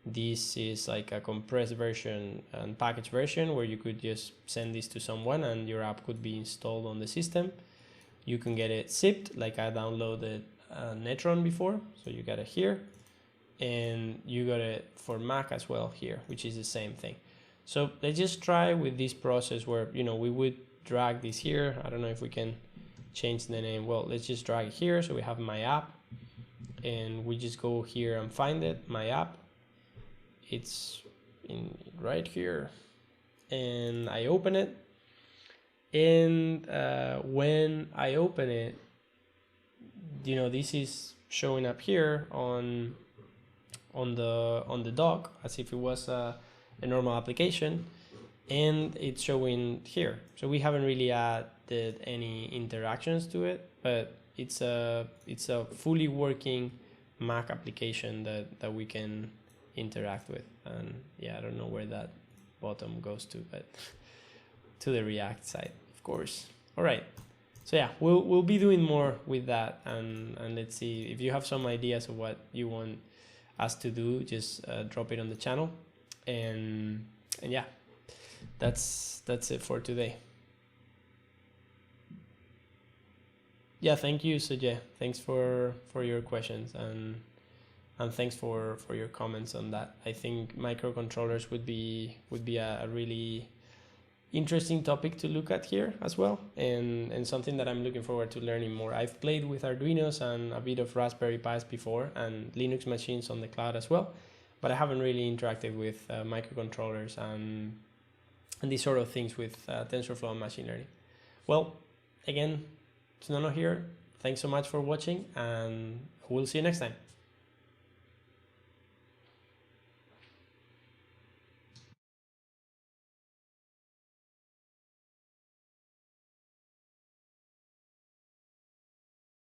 this is like a compressed version and package version where you could just send this to someone and your app could be installed on the system. You can get it zipped, like I downloaded Netron before, so you got it here, and you got it for Mac as well here, which is the same thing. So let's just try with this process where, you know, we would drag this here. I don't know if we can change the name. Well, let's just drag it here. So we have my app, and we just go here and find it, my app. It's in right here, and I open it. And when I open it, you know, this is showing up here on the dock as if it was a normal application, and it's showing here. So we haven't really added any interactions to it, but it's a fully working Mac application that we can interact with. And yeah, I don't know where that bottom goes to, but to the React side, of course. All right. So yeah, we'll be doing more with that, and let's see if you have some ideas of what you want us to do. Just drop it on the channel, and yeah, that's it for today. Yeah, thank you, Sujay. Thanks for your questions, and thanks for your comments on that. I think microcontrollers would be a really interesting topic to look at here as well, and something that I'm looking forward to learning more. I've played with Arduinos and a bit of Raspberry Pis before, and Linux machines on the cloud as well, but I haven't really interacted with microcontrollers and these sort of things with TensorFlow and machine learning. Well, again, it's Nono here. Thanks so much for watching, and we'll see you next time.